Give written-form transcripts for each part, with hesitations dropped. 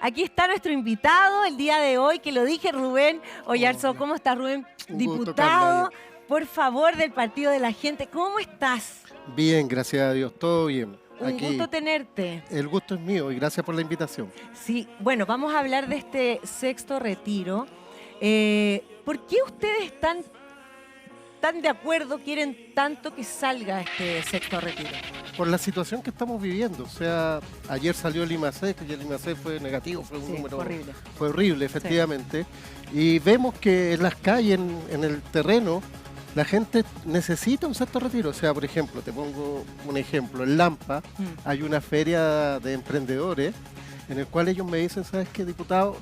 Aquí está nuestro invitado el día de hoy, que lo dije, Rubén Oyarzo. ¿Cómo estás, Rubén? Diputado, por favor, del Partido de la Gente. ¿Cómo estás? Bien, gracias a Dios, todo bien. Un gusto tenerte. El gusto es mío y gracias por la invitación. Sí, bueno, vamos a hablar de este sexto retiro. ¿Por qué ustedes están tan de acuerdo, quieren tanto que salga este sexto retiro? Por la situación que estamos viviendo. O sea, ayer salió el IMACEC, y el IMACEC fue negativo, fue un número... horrible. Fue horrible, efectivamente. Sí. Y vemos que en las calles, en el terreno, la gente necesita un sexto retiro. O sea, por ejemplo, te pongo un ejemplo. En Lampa hay una feria de emprendedores en el cual ellos me dicen, ¿sabes qué, diputado?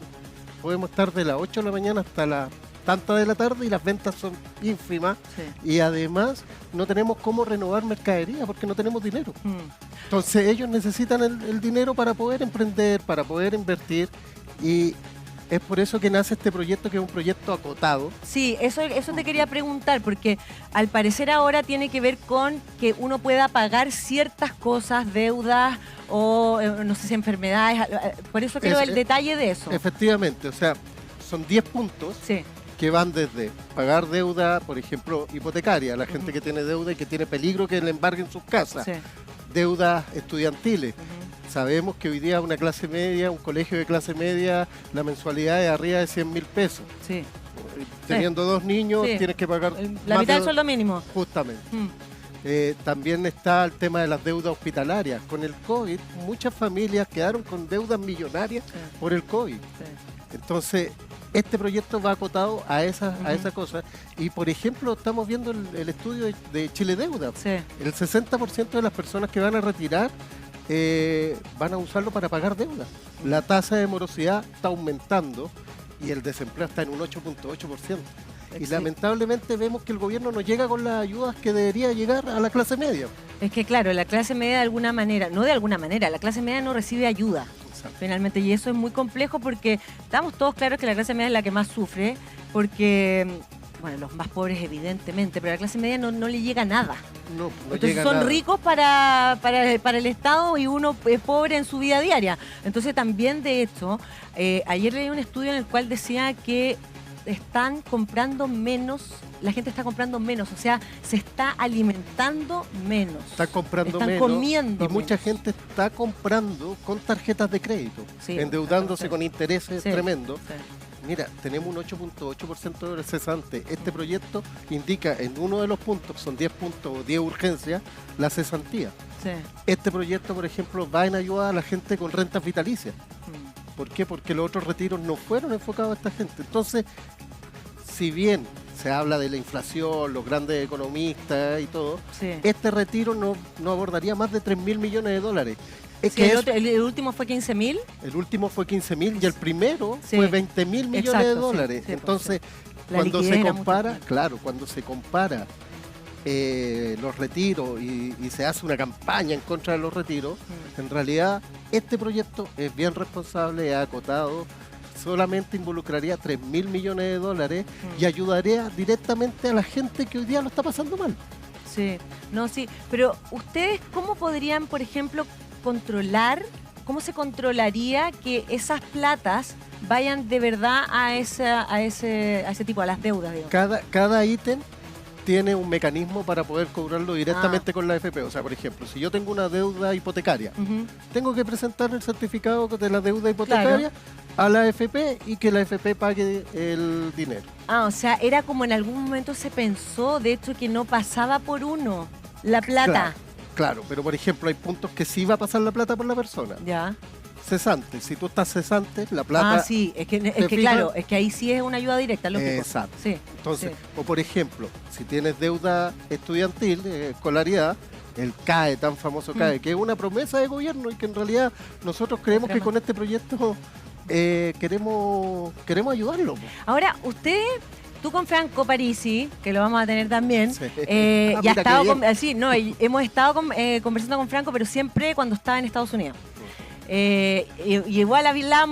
Podemos estar de las 8 de la mañana hasta las tantas de la tarde y las ventas son ínfimas. Sí. Y además no tenemos cómo renovar mercadería porque no tenemos dinero. Entonces ellos necesitan el dinero para poder emprender, para poder invertir, y es por eso que nace este proyecto, que es un proyecto acotado. Sí, eso te quería preguntar, porque al parecer ahora tiene que ver con que uno pueda pagar ciertas cosas, deudas o no sé si enfermedades. Por eso quiero el detalle de eso. Efectivamente, o sea, son 10 puntos. Sí. Que van desde pagar deuda, por ejemplo, hipotecaria, la gente que tiene deuda y que tiene peligro que le embarguen sus casas, deudas estudiantiles. Sabemos que hoy día una clase media, un colegio de clase media, la mensualidad es arriba de 100.000 pesos. Sí. Teniendo dos niños, tienes que pagar la mitad del sueldo mínimo. Justamente. También está el tema de las deudas hospitalarias. Con el COVID, muchas familias quedaron con deudas millonarias por el COVID. Entonces, este proyecto va acotado a esa cosa. Y, por ejemplo, estamos viendo el estudio de Chile Deuda. Sí. El 60% de las personas que van a retirar van a usarlo para pagar deuda. La tasa de morosidad está aumentando y el desempleo está en un 8.8%. Y lamentablemente vemos que el gobierno no llega con las ayudas que debería llegar a la clase media. Es que claro, la clase media de alguna manera, no de alguna manera, la clase media no recibe ayuda. Finalmente, y eso es muy complejo porque estamos todos claros que la clase media es la que más sufre, porque, bueno, los más pobres evidentemente, pero a la clase media no le llega nada. No Entonces son ricos para el Estado y uno es pobre en su vida diaria. Entonces también, de hecho, ayer leí un estudio en el cual decía que están comprando menos, la gente está comprando menos, o sea, se está alimentando menos. Están comprando están menos. Comiendo y mucha gente está comprando con tarjetas de crédito, endeudándose con intereses tremendos. Sí. Mira, tenemos un 8.8% de cesante. Este proyecto indica en uno de los puntos, son 10 puntos o 10 urgencias, la cesantía. Sí. Este proyecto, por ejemplo, va en ayuda a la gente con rentas vitalicias. ¿Por qué? Porque los otros retiros no fueron enfocados a esta gente. Entonces, si bien se habla de la inflación, los grandes economistas y todo, este retiro no abordaría más de 3.000 millones de dólares. El último fue 15.000. El último fue 15.000 y el primero fue 20.000 millones de dólares. Entonces, cuando se compara, cuando se compara los retiros y se hace una campaña en contra de los retiros, en realidad este proyecto es bien responsable, es acotado, solamente involucraría 3.000 millones de dólares y ayudaría directamente a la gente que hoy día lo está pasando mal. Sí, pero ustedes, ¿cómo podrían, por ejemplo, controlar, cómo se controlaría que esas platas vayan de verdad a ese tipo, a las deudas, digamos? Cada ítem tiene un mecanismo para poder cobrarlo directamente con la AFP. O sea, por ejemplo, si yo tengo una deuda hipotecaria, tengo que presentar el certificado de la deuda hipotecaria a la AFP y que la AFP pague el dinero. O sea, era como en algún momento se pensó, de hecho, que no pasaba por uno la plata. Claro, pero por ejemplo hay puntos que sí va a pasar la plata por la persona. Ya. Cesante, si tú estás cesante, la plata... sí, es que claro, es que ahí sí es una ayuda directa, lógico. Exacto. Sí, entonces, o por ejemplo, si tienes deuda estudiantil, escolaridad, el CAE, tan famoso CAE, que es una promesa de gobierno y que en realidad nosotros creemos que con este proyecto queremos ayudarlo. Ahora, tú con Franco Parisi, que lo vamos a tener también, ya hemos estado conversando con Franco, pero siempre cuando estaba en Estados Unidos. Y igual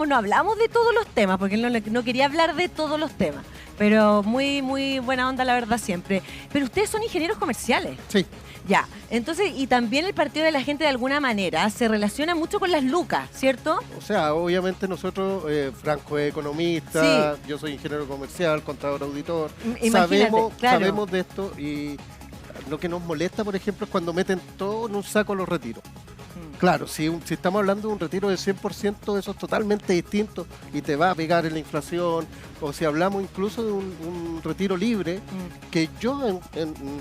no hablamos de todos los temas, porque él no quería hablar de todos los temas. Pero muy, muy buena onda, la verdad, siempre. Pero ustedes son ingenieros comerciales. Sí. Ya, entonces, y también el partido de la gente de alguna manera se relaciona mucho con las lucas, ¿cierto? O sea, obviamente nosotros, Franco es economista, yo soy ingeniero comercial, contador, auditor, Imagínate, claro. sabemos de esto y lo que nos molesta, por ejemplo, es cuando meten todo en un saco los retiros. Claro, si estamos hablando de un retiro del 100%, eso es totalmente distinto y te va a pegar en la inflación. O si hablamos incluso de un retiro libre, que yo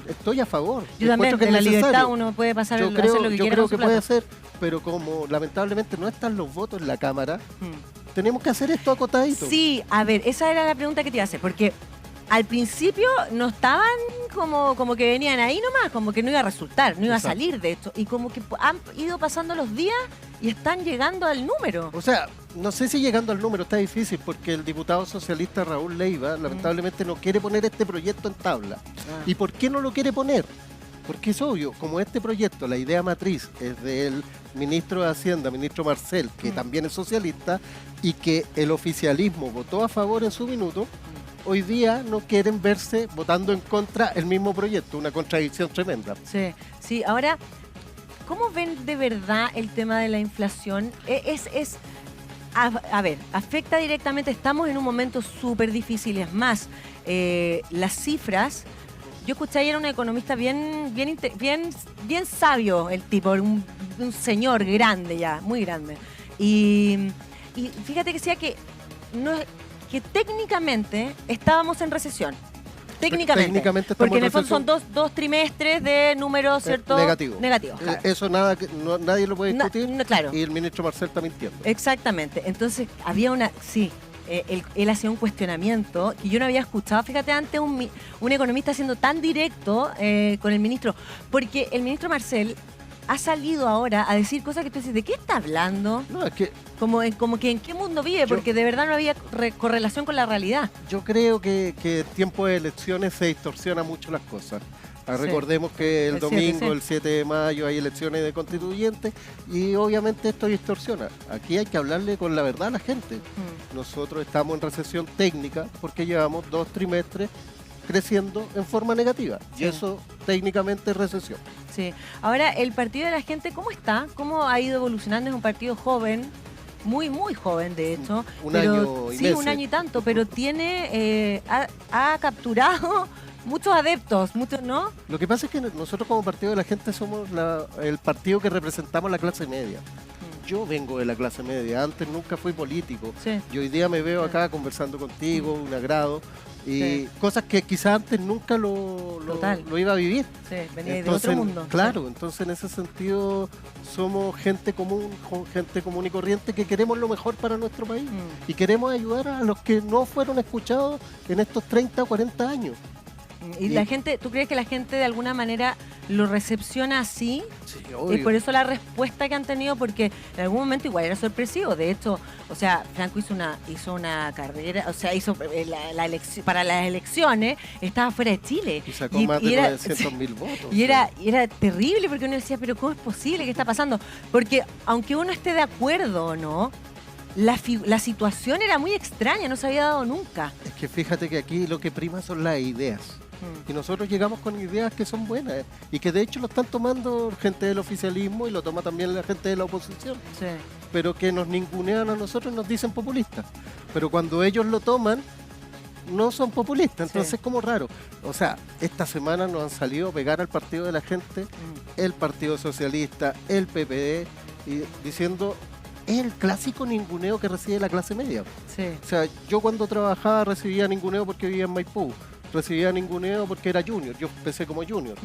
estoy a favor. Yo también, que en la necesario. libertad uno puede pasar Yo hacer lo que yo quiera creo con su que puede plata. hacer, pero como lamentablemente no están los votos en la Cámara, tenemos que hacer esto acotadito. Sí, a ver, esa era la pregunta que te iba a hacer, porque al principio no estaban como que venían ahí nomás, como que no iba a resultar, no iba a salir de esto. Y como que han ido pasando los días y están llegando al número. O sea, no sé si llegando al número está difícil porque el diputado socialista Raúl Leiva lamentablemente no quiere poner este proyecto en tabla. ¿Y por qué no lo quiere poner? Porque es obvio, como este proyecto, la idea matriz es del ministro de Hacienda, ministro Marcel, que también es socialista, y que el oficialismo votó a favor en su minuto, hoy día no quieren verse votando en contra el mismo proyecto, una contradicción tremenda. Sí, sí. Ahora, ¿cómo ven de verdad el tema de la inflación? A ver, afecta directamente, estamos en un momento súper difícil, es más, las cifras, yo escuché ayer a un economista bien sabio, el tipo, un señor grande ya, muy grande, y fíjate que decía que que técnicamente estábamos en recesión. Técnicamente porque en el fondo son dos trimestres de números, ¿cierto? Negativos. Claro. Eso nadie lo puede discutir. Claro. Y el ministro Marcel está mintiendo. Exactamente. Entonces, había él hacía un cuestionamiento que yo no había escuchado, fíjate, antes un economista siendo tan directo con el ministro. Porque el ministro Marcel ha salido ahora a decir cosas que tú dices, ¿de qué está hablando? No, es que... Como que en qué mundo vive, porque de verdad no había correlación con la realidad. Yo creo que en tiempo de elecciones se distorsionan mucho las cosas. Recordemos que el domingo, el 7 de mayo, hay elecciones de constituyentes y obviamente esto distorsiona. Aquí hay que hablarle con la verdad a la gente. Nosotros estamos en recesión técnica porque llevamos 2 trimestres creciendo en forma negativa. Y eso técnicamente es recesión. Sí. Ahora, el partido de la gente, ¿cómo está? ¿Cómo ha ido evolucionando? Es un partido joven, muy, muy joven, de hecho. Un año y meses. Un año y tanto, pero ha capturado muchos adeptos, muchos, ¿no? Lo que pasa es que nosotros como partido de la gente somos el partido que representamos la clase media. Yo vengo de la clase media, antes nunca fui político. Y hoy día me veo acá conversando contigo, un agrado. Y cosas que quizás antes nunca lo iba a vivir. Sí, venía de otro mundo. Claro, entonces en ese sentido somos gente común y corriente que queremos lo mejor para nuestro país. Y queremos ayudar a los que no fueron escuchados en estos 30 o 40 años. ¿Y la gente, tú crees que la gente de alguna manera lo recepciona así? Sí, obvio. Y por eso la respuesta que han tenido, porque en algún momento igual era sorpresivo. De hecho, o sea, Franco hizo una carrera, o sea, hizo para las elecciones, estaba fuera de Chile. Y sacó más de 900.000 votos. Y era terrible porque uno decía, pero ¿cómo es posible? ¿Qué está pasando? Porque aunque uno esté de acuerdo o no, la situación era muy extraña, no se había dado nunca. Es que fíjate que aquí lo que prima son las ideas. Y nosotros llegamos con ideas que son buenas y que de hecho lo están tomando gente del oficialismo y lo toma también la gente de la oposición. Sí. Pero que nos ningunean a nosotros, nos dicen populistas. Pero cuando ellos lo toman, no son populistas. Entonces es como raro. O sea, esta semana nos han salido a pegar al partido de la gente, el Partido Socialista, el PPD, y diciendo... Es el clásico ninguneo que recibe la clase media. Sí. O sea, yo cuando trabajaba recibía ninguneo porque vivía en Maipú. Recibía ninguneo porque era junior. Yo empecé como junior.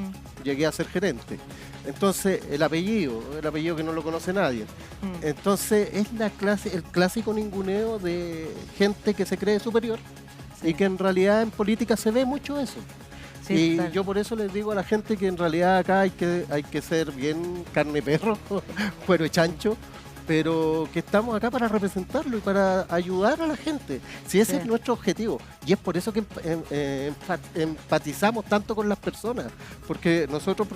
Llegué a ser gerente. Entonces, el apellido que no lo conoce nadie. Entonces, es el clásico ninguneo de gente que se cree superior y que en realidad en política se ve mucho eso. Sí, y total. Yo por eso les digo a la gente que en realidad acá hay que ser bien carne perro, cuero y chancho, pero que estamos acá para representarlo y para ayudar a la gente. Si ese es nuestro objetivo. Y es por eso que empatizamos tanto con las personas, porque nosotros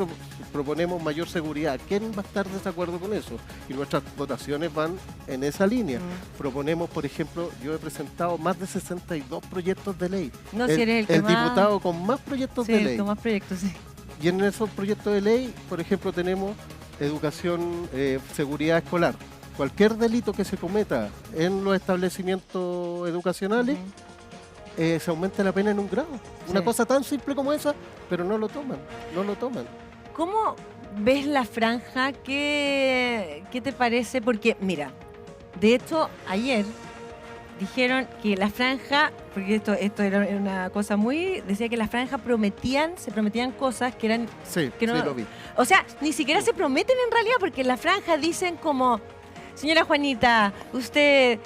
proponemos mayor seguridad. ¿Quién va a estar de desacuerdo con eso? Y nuestras votaciones van en esa línea. Proponemos, por ejemplo, yo he presentado más de 62 proyectos de ley. No, si eres el diputado con más proyectos de ley. Con más proyectos, sí. Y en esos proyectos de ley, por ejemplo, tenemos educación, seguridad escolar. Cualquier delito que se cometa en los establecimientos educacionales, se aumenta la pena en un grado. Una cosa tan simple como esa, pero no lo toman. ¿Cómo ves la franja? ¿Qué te parece? Porque, mira, de hecho, ayer dijeron que la franja, porque esto era una cosa muy... Decía que la franja se prometían cosas que eran... Sí, que no, sí lo vi. O sea, ni siquiera se prometen en realidad, porque en la franja dicen como... Señora Juanita, usted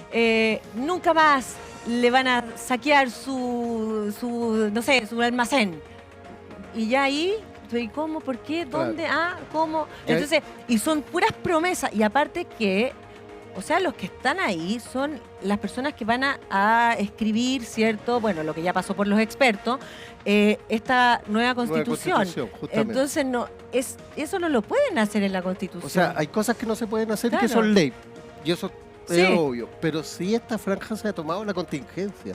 nunca más le van a saquear su almacén. Y ya ahí, ¿y cómo? ¿Por qué? ¿Dónde? Claro. ¿Cómo? Entonces, y son puras promesas. Y aparte que, o sea, los que están ahí son las personas que van a escribir, ¿cierto? Bueno, lo que ya pasó por los expertos, esta nueva constitución. Entonces, eso no lo pueden hacer en la Constitución. O sea, hay cosas que no se pueden hacer Claro. que son ley. Y eso es obvio. Pero sí esta franja se ha tomado la contingencia.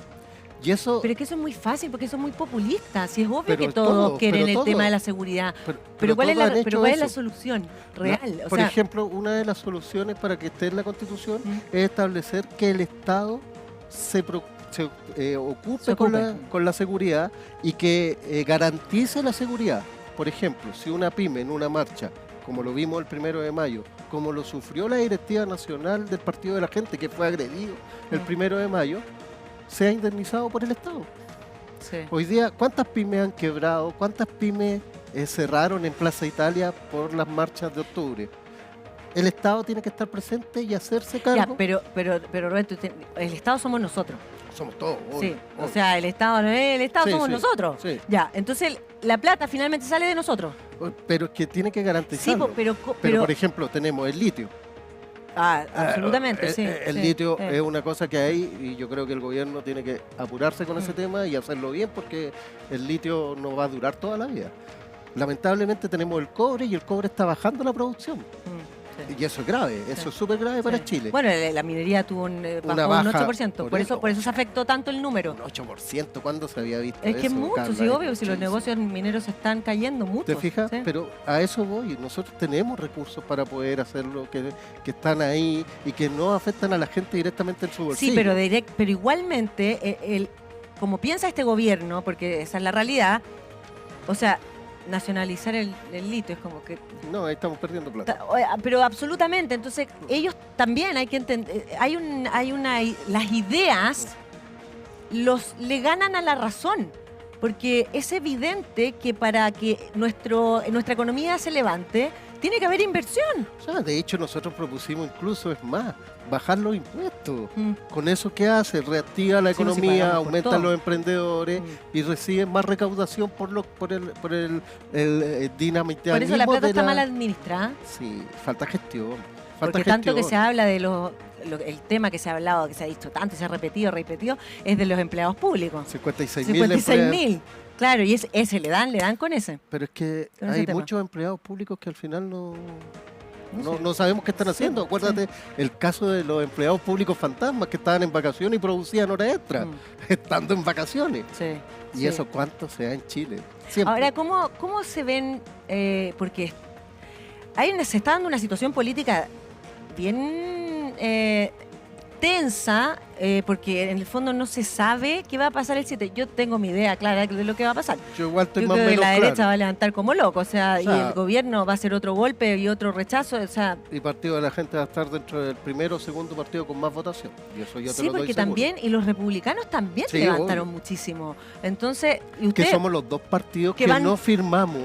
Y eso... Pero es que eso es muy fácil, porque eso es muy populista. Si es obvio Pero que todos quieren el todo. tema de la seguridad. Pero ¿cuál es todos han ¿cuál hecho es la eso. solución real? Por ejemplo, una de las soluciones para que esté en la Constitución es establecer que el Estado se ocupe con la seguridad y que garantice la seguridad. Por ejemplo, si una pyme en una marcha, como lo vimos el 1 de mayo, como lo sufrió la directiva nacional del Partido de la Gente, que fue agredido el 1 de mayo, sea indemnizado por el Estado. Sí. Hoy día, ¿cuántas pymes han quebrado? ¿Cuántas pymes cerraron en Plaza Italia por las marchas de octubre? El Estado tiene que estar presente y hacerse cargo. Ya, pero Roberto, el Estado somos nosotros. Somos todos. Sí, o sea, el Estado no es el Estado, somos nosotros. Sí. Ya, entonces la plata finalmente sale de nosotros. Pero es que tiene que garantizarlo. Sí, pero por ejemplo, tenemos el litio. Absolutamente, sí. El litio es una cosa que hay y yo creo que el gobierno tiene que apurarse con ese tema y hacerlo bien porque el litio no va a durar toda la vida. Lamentablemente tenemos el cobre y el cobre está bajando la producción. Y eso es grave, eso es súper grave para Chile. Bueno, la minería tuvo una baja, baja, un 8%, por eso se afectó tanto el número. Un 8%, ¿cuándo se había visto es eso? Que es mucho, sí, obvio, si los negocios mineros están cayendo mucho. ¿Te fijas? Sí. Pero a eso voy, nosotros tenemos recursos para poder hacerlo, que están ahí y que no afectan a la gente directamente en su bolsillo. Sí, pero igualmente, como piensa este gobierno, porque esa es la realidad, o sea, nacionalizar el litio es como que... No, ahí estamos perdiendo plata. Pero absolutamente, entonces ellos también hay que entender, las ideas le ganan a la razón, porque es evidente que para que nuestra economía se levante, tiene que haber inversión. O sea, de hecho, nosotros propusimos incluso, es más, bajar los impuestos. Con eso, ¿qué hace? Reactiva la economía, aumentan los emprendedores y reciben más recaudación por el dinamismo. Por eso la plata está mal administrada. Sí, falta gestión. Porque tanto que se habla de el tema que se ha hablado, que se ha dicho tanto y se ha repetido, es de los empleados públicos. 56.000 Claro, y ese le dan con ese. Pero es que hay muchos empleados públicos que al final no sabemos qué están haciendo. Acuérdate el caso de los empleados públicos fantasmas que estaban en vacaciones y producían horas extras, estando en vacaciones. Sí. Y eso cuánto se da en Chile. Siempre. Ahora, ¿cómo se ven? Porque se está dando una situación política bien tensa, porque en el fondo no se sabe qué va a pasar el 7. Yo tengo mi idea clara de lo que va a pasar. Yo igual estoy Yo más o creo que menos la derecha claro. va a levantar como loco, o sea, y el gobierno va a hacer otro golpe y otro rechazo, o sea... Y Partido de la Gente va a estar dentro del primero o segundo partido con más votación. Y eso yo te lo doy porque seguro. también, y los republicanos también levantaron muchísimo. Entonces, y usted... Que somos los dos partidos que no firmamos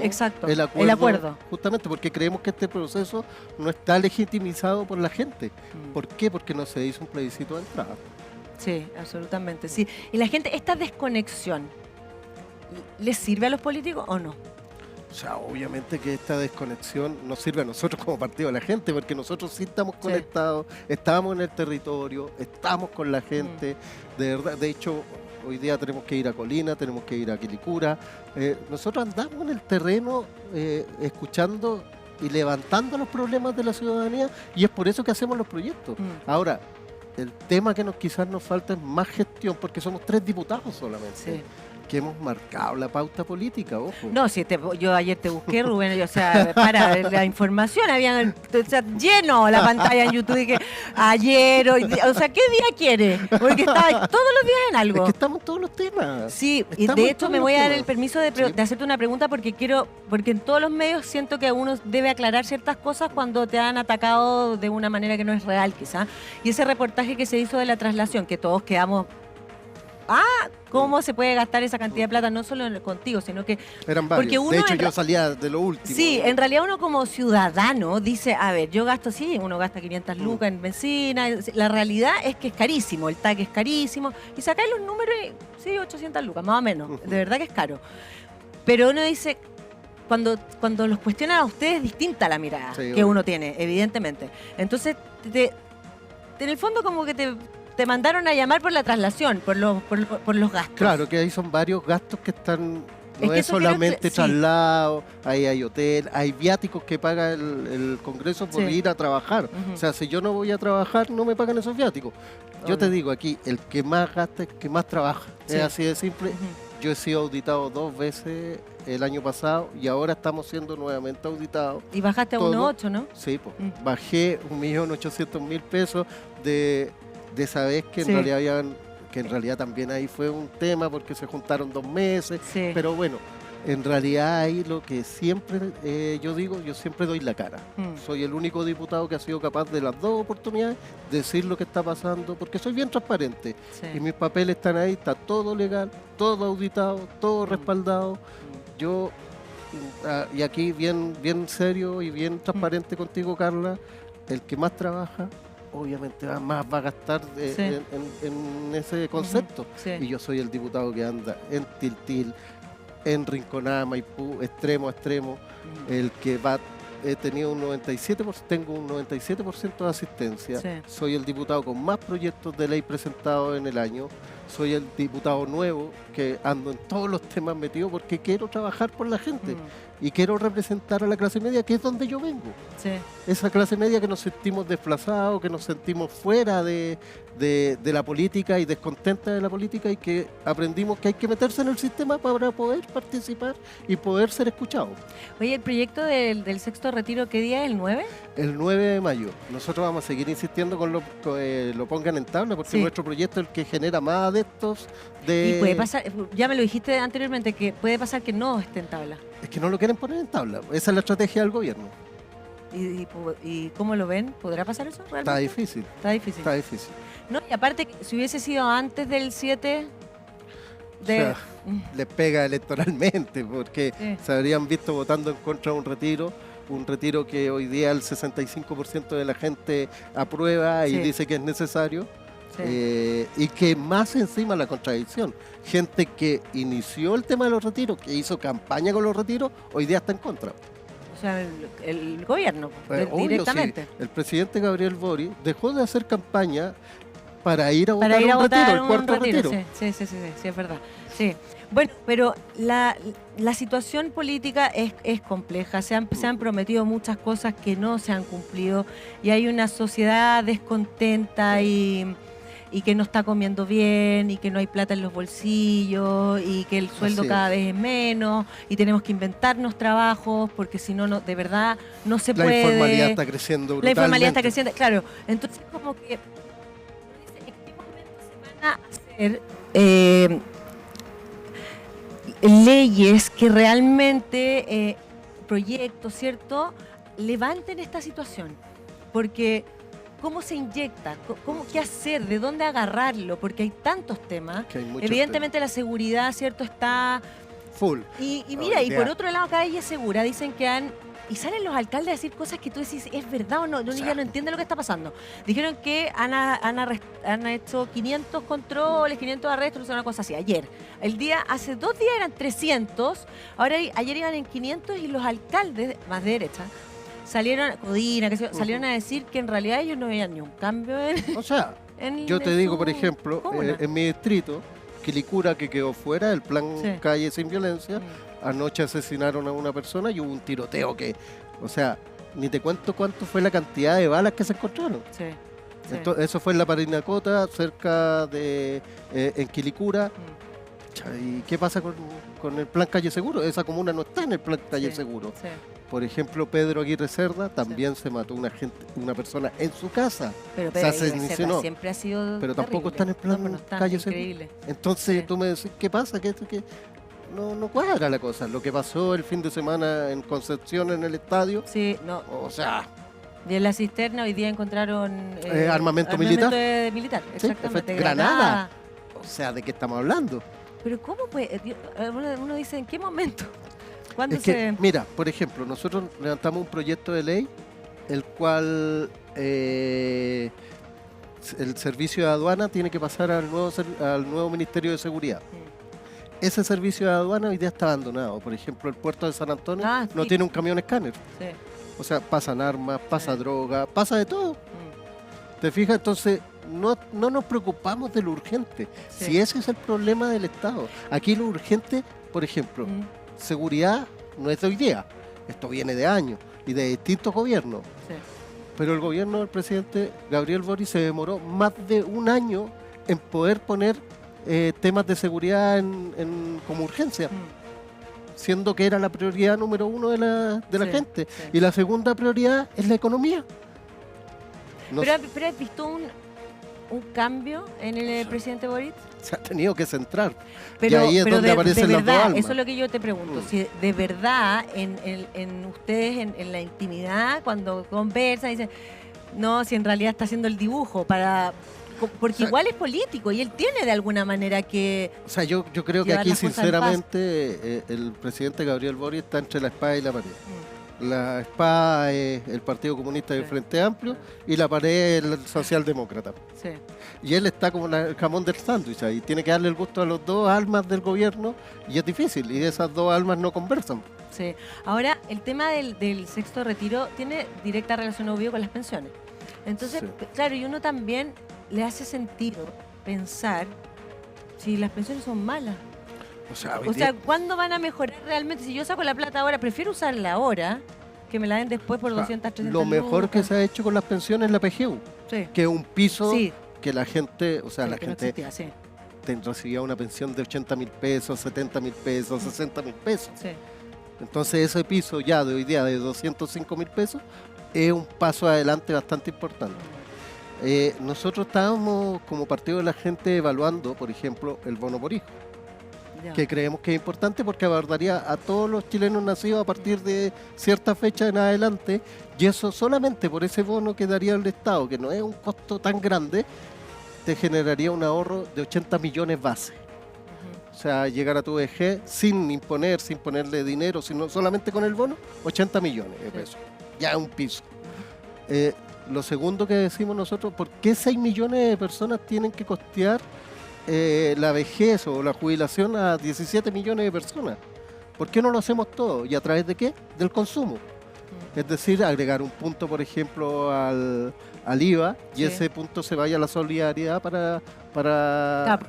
el acuerdo. Justamente porque creemos que este proceso no está legitimizado por la gente. ¿Por qué? Porque no se hizo un plebiscito de entrada. Sí, absolutamente, sí. Y la gente, esta desconexión, ¿les sirve a los políticos o no? O sea, obviamente que esta desconexión nos sirve a nosotros como partido de la gente, porque nosotros sí estamos conectados, estamos en el territorio, estamos con la gente, de verdad. De hecho, hoy día tenemos que ir a Colina, tenemos que ir a Quilicura. Nosotros andamos en el terreno escuchando y levantando los problemas de la ciudadanía, y es por eso que hacemos los proyectos. Ahora, el tema que quizás nos falta es más gestión, porque somos 3 diputados solamente. Sí. Que hemos marcado la pauta política, ojo. No, si yo ayer te busqué, Rubén, o sea, para la información, habían lleno la pantalla en YouTube, y que ayer, hoy, o sea, ¿qué día quiere? Porque estaba todos los días en algo. Es que estamos en todos los temas. Sí, y de hecho me voy a dar el permiso de hacerte una pregunta, porque en todos los medios siento que uno debe aclarar ciertas cosas cuando te han atacado de una manera que no es real, quizá. Y ese reportaje que se hizo de la traslación, que todos quedamos... ¿cómo se puede gastar esa cantidad de plata? No solo contigo, sino que... Eran varios. Porque uno de hecho, yo salía de lo último. Sí, en realidad uno como ciudadano dice, a ver, yo gasto, sí, uno gasta 500 lucas en benzina. La realidad es que es carísimo, el TAC es carísimo. Y sacáis los números y, sí, 800 lucas, más o menos. De verdad que es caro. Pero uno dice... Cuando los cuestionan a ustedes es distinta la mirada que uno tiene, evidentemente. Entonces, en el fondo como que te mandaron a llamar por la traslación, por los gastos. Claro, que ahí son varios gastos que están... No es solamente traslado, ahí hay hotel, hay viáticos que paga el Congreso por ir a trabajar. O sea, si yo no voy a trabajar, no me pagan esos viáticos. Yo te digo aquí, el que más gasta es el que más trabaja. Es así de simple. Yo he sido auditado 2 veces el año pasado y ahora estamos siendo nuevamente auditados. Y bajaste a 1.8, ¿no? Sí, pues, bajé 1.800.000 pesos de esa vez que en realidad también ahí fue un tema porque se juntaron 2 meses, pero bueno, en realidad ahí lo que siempre yo siempre doy la cara. Soy el único diputado que ha sido capaz de las 2 oportunidades decir lo que está pasando, porque soy bien transparente y mis papeles están ahí, está todo legal, todo auditado, todo respaldado. Yo, y aquí bien serio y bien transparente contigo, Carla, el que más trabaja obviamente más va a gastar en ese concepto. Y yo soy el diputado que anda en Tiltil, en Rinconada, Maipú, extremo a extremo, el que he tenido tengo un 97% de asistencia, soy el diputado con más proyectos de ley presentados en el año, soy el diputado nuevo que ando en todos los temas metido porque quiero trabajar por la gente y quiero representar a la clase media, que es donde yo vengo. Esa clase media que nos sentimos desplazados, que nos sentimos fuera de la política y descontenta de la política, y que aprendimos que hay que meterse en el sistema para poder participar y poder ser escuchados. Oye, ¿el proyecto del sexto retiro qué día es? ¿El 9? El 9 de mayo. Nosotros vamos a seguir insistiendo con lo pongan en tabla, porque nuestro proyecto es el que genera más adeptos de... Y puede pasar, ya me lo dijiste anteriormente, que puede pasar que no esté en tabla. Es que no lo quieren poner en tabla. Esa es la estrategia del gobierno. ¿Y cómo lo ven? ¿Podrá pasar eso realmente? Está difícil. Está difícil. No, y aparte, si hubiese sido antes del 7... O sea, les pega electoralmente, porque se habrían visto votando en contra de un retiro que hoy día el 65% de la gente aprueba y dice que es necesario. Y que más encima la contradicción, gente que inició el tema de los retiros, que hizo campaña con los retiros, hoy día está en contra. O sea, el gobierno, directamente. El presidente Gabriel Boric dejó de hacer campaña para ir a votar un retiro, el cuarto retiro. Sí, es verdad. Sí. Bueno, pero la situación política es compleja. Se han prometido muchas cosas que no se han cumplido, y hay una sociedad descontenta y que no está comiendo bien, y que no hay plata en los bolsillos, y que el sueldo cada vez es menos, y tenemos que inventarnos trabajos, porque si no, de verdad no se puede. La informalidad está creciendo brutalmente. La informalidad está creciendo, claro. Entonces, como que, ¿en qué momento se van a hacer leyes que realmente, proyectos, ¿cierto?, levanten esta situación? Porque... ¿cómo se inyecta? ¿Qué hacer? ¿De dónde agarrarlo? Porque hay tantos temas. Evidentemente la seguridad, ¿cierto?, está... Full. Y mira, y por otro lado, acá ella Segura dicen que han y salen los alcaldes a decir cosas que tú decís, ¿es verdad o no? Uno ya no entiende lo que está pasando. Dijeron que han hecho 500 controles, 500 arrestos, una cosa así, ayer. Hace 2 días eran 300, ayer iban en 500 y los alcaldes, más de derecha, salieron, Codina, salieron a decir que en realidad ellos no veían ni un cambio en... O sea, yo te digo, por ejemplo, en mi distrito, Quilicura, que quedó fuera del plan Calle Sin Violencia, anoche asesinaron a una persona y hubo un tiroteo que, o sea, ni te cuento cuánto fue la cantidad de balas que se encontraron. Sí. Entonces, eso fue en la Parinacota, cerca de en Quilicura. ¿Y qué pasa con el plan Calle Seguro? Esa comuna no está en el plan Calle Seguro. Sí. Por ejemplo, Pedro Aguirre Cerda también se mató una persona en su casa. Pero Pedro Aguirre Cerda siempre ha sido pero tampoco está en el plan Calle Seguro. Entonces tú me decís, ¿qué pasa? ¿Qué no cuadra la cosa? Lo que pasó el fin de semana en Concepción, en el estadio. Sí, no. O sea... Y en la cisterna hoy día encontraron... armamento militar. Militar, exactamente. Sí, Granada. O sea, ¿de qué estamos hablando? Pero ¿cómo puede? Uno dice, ¿en qué momento? ¿Cuándo Mira, por ejemplo, nosotros levantamos un proyecto de ley el cual el servicio de aduana tiene que pasar al nuevo Ministerio de Seguridad. Ese servicio de aduana hoy día está abandonado. Por ejemplo, el puerto de San Antonio no tiene un camión escáner. Sí. O sea, pasan armas, pasa droga, pasa de todo. ¿Te fijas? Entonces, no nos preocupamos de lo urgente. Si ese es el problema del Estado. Aquí lo urgente, por ejemplo, seguridad no es de hoy día. Esto viene de años y de distintos gobiernos. Sí. Pero el gobierno del presidente Gabriel Boric se demoró más de un año en poder poner temas de seguridad como urgencia. Siendo que era la prioridad número 1 de la gente. Sí. Y la segunda prioridad es la economía. ¿Pero has visto un cambio en el presidente Boric? Se ha tenido que centrar. Pero, y ahí es donde aparecen las dos almas. Eso es lo que yo te pregunto. Si de verdad en ustedes, en la intimidad, cuando conversan, dicen, no, si en realidad está haciendo el dibujo para... Porque igual es político y él tiene de alguna manera que... O sea, yo creo que aquí sinceramente el presidente Gabriel Boric está entre la espada y la pared. La espada es el Partido Comunista del Frente Amplio y la pared es el Socialdemócrata. Sí. Y él está como el jamón del sándwich ahí. Tiene que darle el gusto a los dos almas del gobierno y es difícil. Y esas dos almas no conversan. Sí. Ahora, el tema del sexto retiro tiene directa relación, obvio, con las pensiones. Entonces, claro, y uno también le hace sentido pensar si las pensiones son malas. O sea, ¿cuándo van a mejorar realmente? Si yo saco la plata ahora, prefiero usarla ahora que me la den después por 200, 300 Lo mejor que se ha hecho con las pensiones es la PGU, que es un piso que la gente, o sea, la gente recibía una pensión de 80.000 pesos, 70.000 pesos, 60.000 pesos. Sí. Entonces ese piso ya de hoy día de 205.000 pesos es un paso adelante bastante importante. Nosotros estábamos como Partido de la Gente evaluando, por ejemplo, el bono por hijo, que creemos que es importante porque abordaría a todos los chilenos nacidos a partir de cierta fecha en adelante, y eso solamente por ese bono que daría el Estado, que no es un costo tan grande, te generaría un ahorro de 80 millones base. O sea, llegar a tu vejez sin ponerle dinero, sino solamente con el bono, 80 millones de pesos. Ya es un piso. Lo segundo que decimos nosotros, ¿por qué 6 millones de personas tienen que costear la vejez o la jubilación a 17 millones de personas? ¿Por qué no lo hacemos todo? ¿Y a través de qué? Del consumo. Es decir, agregar un punto, por ejemplo, al IVA y ese punto se vaya a la solidaridad para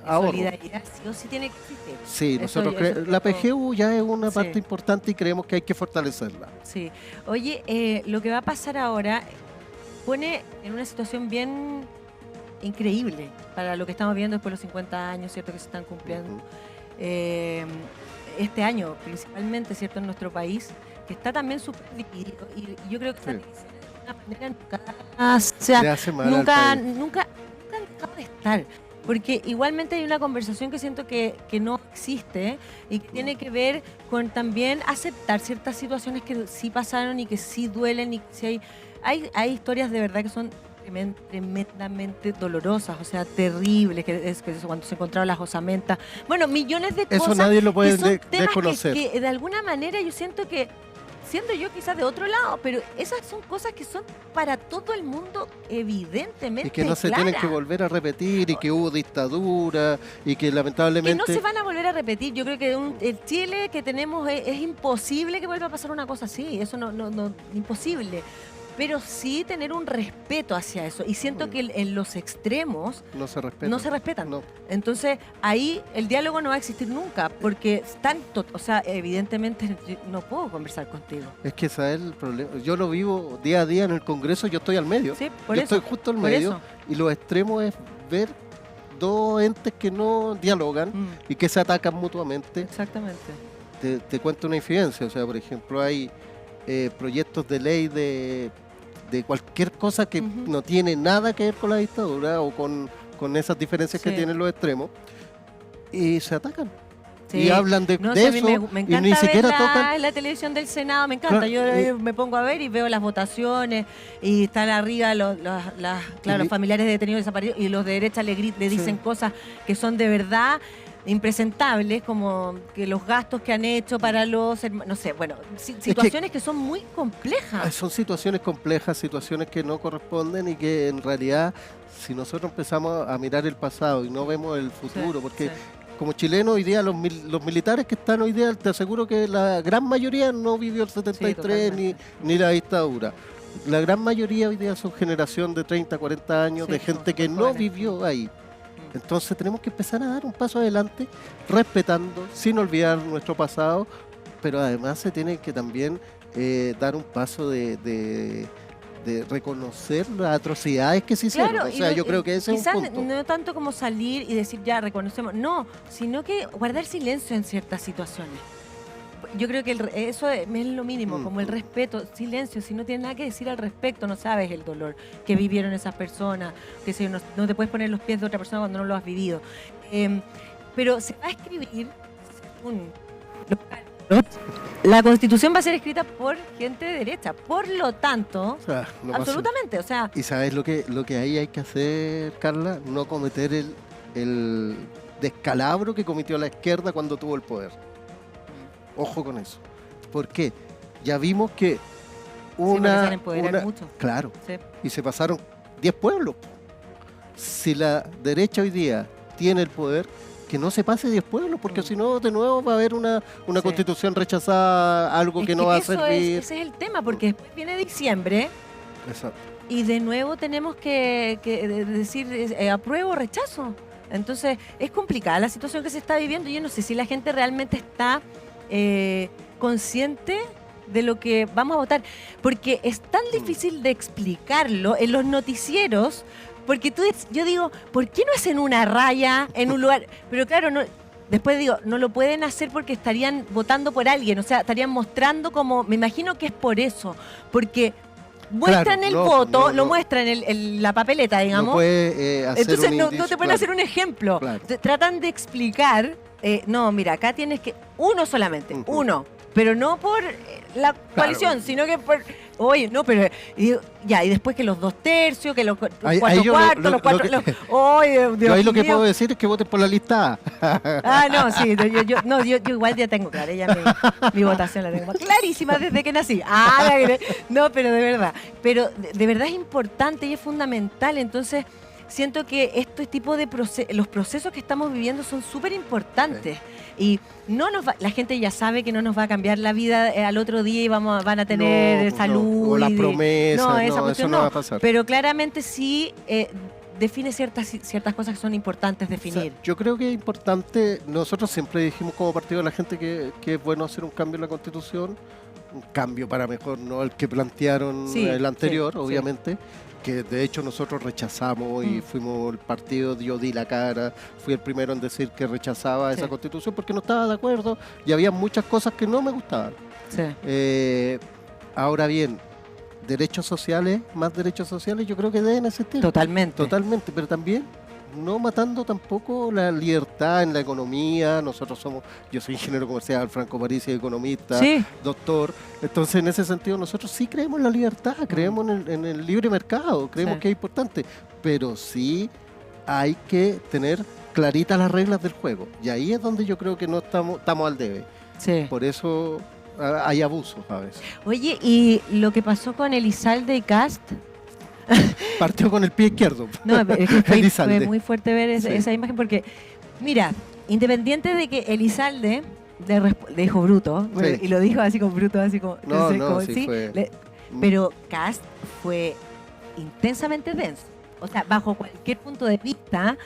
ahorro. Solidaridad sí o sí tiene que existir. Sí, nosotros la PGU ya es una parte importante y creemos que hay que fortalecerla. Sí. Oye, lo que va a pasar ahora pone en una situación bien increíble para lo que estamos viendo después de los 50 años, ¿cierto?, que se están cumpliendo. Este año, principalmente, ¿cierto?, en nuestro país, que está también súper dividido. Y yo creo que esta división de alguna manera nunca han dejado de estar. Porque igualmente hay una conversación que siento que no existe y que tiene que ver con también aceptar ciertas situaciones que sí pasaron y que sí duelen y que sí hay historias de verdad que son tremendamente dolorosas, o sea, terribles, que es cuando se encontraron las osamentas. Bueno, millones de cosas. Eso nadie lo puede desconocer. Que de alguna manera yo siento que siendo yo quizás de otro lado, pero esas son cosas que son para todo el mundo evidentemente y que no se tienen que volver a repetir, y que hubo dictadura, y que lamentablemente... Que no se van a volver a repetir. Yo creo que el Chile que tenemos es imposible que vuelva a pasar una cosa así. Eso no imposible. Pero sí tener un respeto hacia eso. Y siento que en los extremos no se respetan. No. Entonces, ahí el diálogo no va a existir nunca, porque o sea, evidentemente no puedo conversar contigo. Es que ese es el problema. Yo lo vivo día a día en el Congreso, yo estoy al medio. Sí, yo estoy justo al medio. Y los extremos es ver dos entes que no dialogan y que se atacan mutuamente. Exactamente. Te cuento una infidencia. O sea, por ejemplo, hay proyectos de ley de cualquier cosa que no tiene nada que ver con la dictadura o con esas diferencias que tienen los extremos, y se atacan. Sí. Y hablan de eso, me encanta, y ni siquiera tocan. La televisión del Senado, me encanta. Yo me pongo a ver y veo las votaciones, y están arriba los familiares de detenidos desaparecidos, y los de derecha le dicen cosas que son de verdad impresentables, como que los gastos que han hecho para los, no sé, bueno, situaciones que son muy complejas. Son situaciones complejas, situaciones que no corresponden, y que en realidad, si nosotros empezamos a mirar el pasado y no vemos el futuro, porque como chilenos hoy día los militares que están hoy día, te aseguro que la gran mayoría no vivió el 73 ni la dictadura. La gran mayoría hoy día son generación de 30, 40 años de gente que no vivió ahí. Entonces tenemos que empezar a dar un paso adelante, respetando, sin olvidar nuestro pasado, pero además se tiene que también dar un paso de reconocer las atrocidades que se hicieron. O sea, yo creo que ese es un punto. Quizás no tanto como salir y decir ya reconocemos, no, sino que guardar silencio en ciertas situaciones. Yo creo que eso es lo mínimo, como el respeto, silencio. Si no tienes nada que decir al respecto, no sabes el dolor que vivieron esas personas, que no te puedes poner los pies de otra persona cuando no lo has vivido. Pero se va a escribir la Constitución va a ser escrita por gente de derecha, por lo tanto, absolutamente, o sea... ¿Y sabes lo que ahí hay que hacer, Carla? No cometer el descalabro que cometió la izquierda cuando tuvo el poder. Ojo con eso. ¿Por qué? Ya vimos que mucho. Claro. Sí. Y se pasaron 10 pueblos. Si la derecha hoy día tiene el poder, que no se pase 10 pueblos, porque si no, de nuevo va a haber una constitución rechazada, algo que no va a servir. Ese es el tema, porque después viene diciembre. Exacto. Y de nuevo tenemos que decir apruebo o rechazo. Entonces, es complicada la situación que se está viviendo. Yo no sé si la gente realmente está consciente de lo que vamos a votar, porque es tan difícil de explicarlo en los noticieros, porque yo digo, ¿por qué no hacen una raya en un lugar? Pero claro, después digo, no lo pueden hacer porque estarían votando por alguien, o sea, estarían mostrando como, me imagino que es por eso, porque muestran el voto, lo muestran en la papeleta, digamos. No puede hacer entonces un indicio, no te pueden hacer un ejemplo. Claro. Tratan de explicar, no, mira, acá tienes que, uno solamente, uno, pero no por la coalición, sino que por, oye, no, pero, y después que los 2/3, que los 4/4, los 4, oye, Dios yo ahí lo que mío. puedo decir es que voten por la lista A. No, sí, yo igual ya tengo clara, mi votación la tengo clarísima desde que nací. No, pero de verdad, de verdad es importante y es fundamental, entonces siento que este tipo de los procesos que estamos viviendo son súper importantes. Y la gente ya sabe que no nos va a cambiar la vida al otro día y van a tener salud. O las promesas, eso no va a pasar. Pero claramente sí define ciertas cosas que son importantes definir. O sea, yo creo que es importante, nosotros siempre dijimos como partido de la gente que es bueno hacer un cambio en la Constitución, un cambio para mejor, no el que plantearon el anterior, obviamente. Que de hecho nosotros rechazamos y fuimos el partido, yo di la cara, fui el primero en decir que rechazaba esa constitución porque no estaba de acuerdo y había muchas cosas que no me gustaban. Ahora bien, más derechos sociales yo creo que deben existir. Totalmente, pero también no matando tampoco la libertad en la economía. Yo soy ingeniero comercial, Franco Parisi es economista, doctor. Entonces, en ese sentido, nosotros sí creemos en la libertad, creemos en el libre mercado, creemos que es importante, pero sí hay que tener claritas las reglas del juego. Y ahí es donde yo creo que no estamos al debe. Por eso hay abusos a veces. Oye, ¿y lo que pasó con Elizalde y Kast? Partió con el pie izquierdo. No, es que fue Elizalde. muy fuerte ver esa imagen porque, mira, independiente de que Elizalde le dijo bruto, Sí. y lo dijo así como bruto, así como... No, sé, no, como, sí fue... pero Kast fue intensamente denso. O sea, bajo cualquier punto de vista,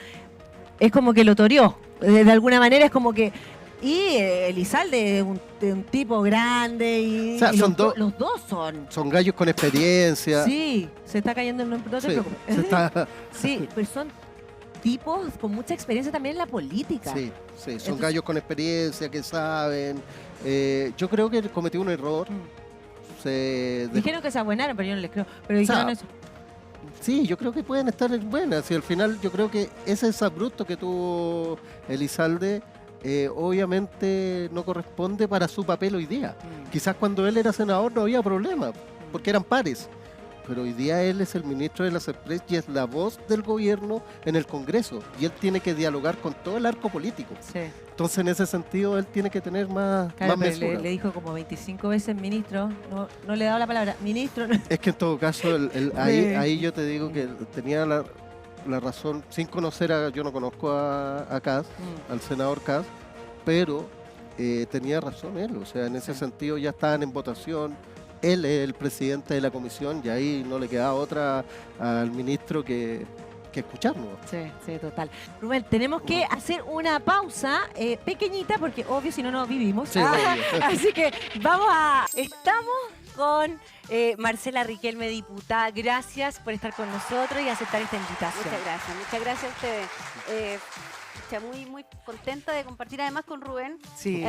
es como que lo toreó. De alguna manera es como que... Y Elizalde es un tipo grande y, O sea, y son los dos son... Son gallos con experiencia. Sí, se está cayendo en... No te Sí, preocupes. se está... Sí, pero son tipos con mucha experiencia también en la política. Sí, sí, son Entonces- gallos con experiencia que saben. Yo creo que cometió un error. Se dejó- Dijeron que se abuenaron, pero yo no les creo. Pero dijeron sea, eso. Sí, yo creo que pueden estar buenas. Y al final yo creo que ese abrupto que tuvo Elizalde obviamente no corresponde para su papel hoy día. Quizás cuando él era senador no había problema, porque eran pares. Pero hoy día él es el ministro de las empresas y es la voz del gobierno en el Congreso. Y él tiene que dialogar con todo el arco político. Sí. Entonces, en ese sentido, él tiene que tener más Claro, pero mesura. le dijo como 25 veces ministro. No le he dado la palabra. Ministro. Es que en todo caso, ahí yo te digo que tenía la razón, sin conocer yo no conozco a Kast, al senador Kast, pero tenía razón él. O sea, en ese sentido ya estaban en votación. Él es el presidente de la comisión y ahí no le queda otra al ministro que escucharlo. Sí, total. Rubén, tenemos que hacer una pausa pequeñita porque obvio si no, no vivimos. Sí, obvio. Así que estamos con Marcela Riquelme, diputada. Gracias por estar con nosotros y aceptar esta invitación. Muchas gracias a ustedes. Muy, muy contenta de compartir además con Rubén, Sí.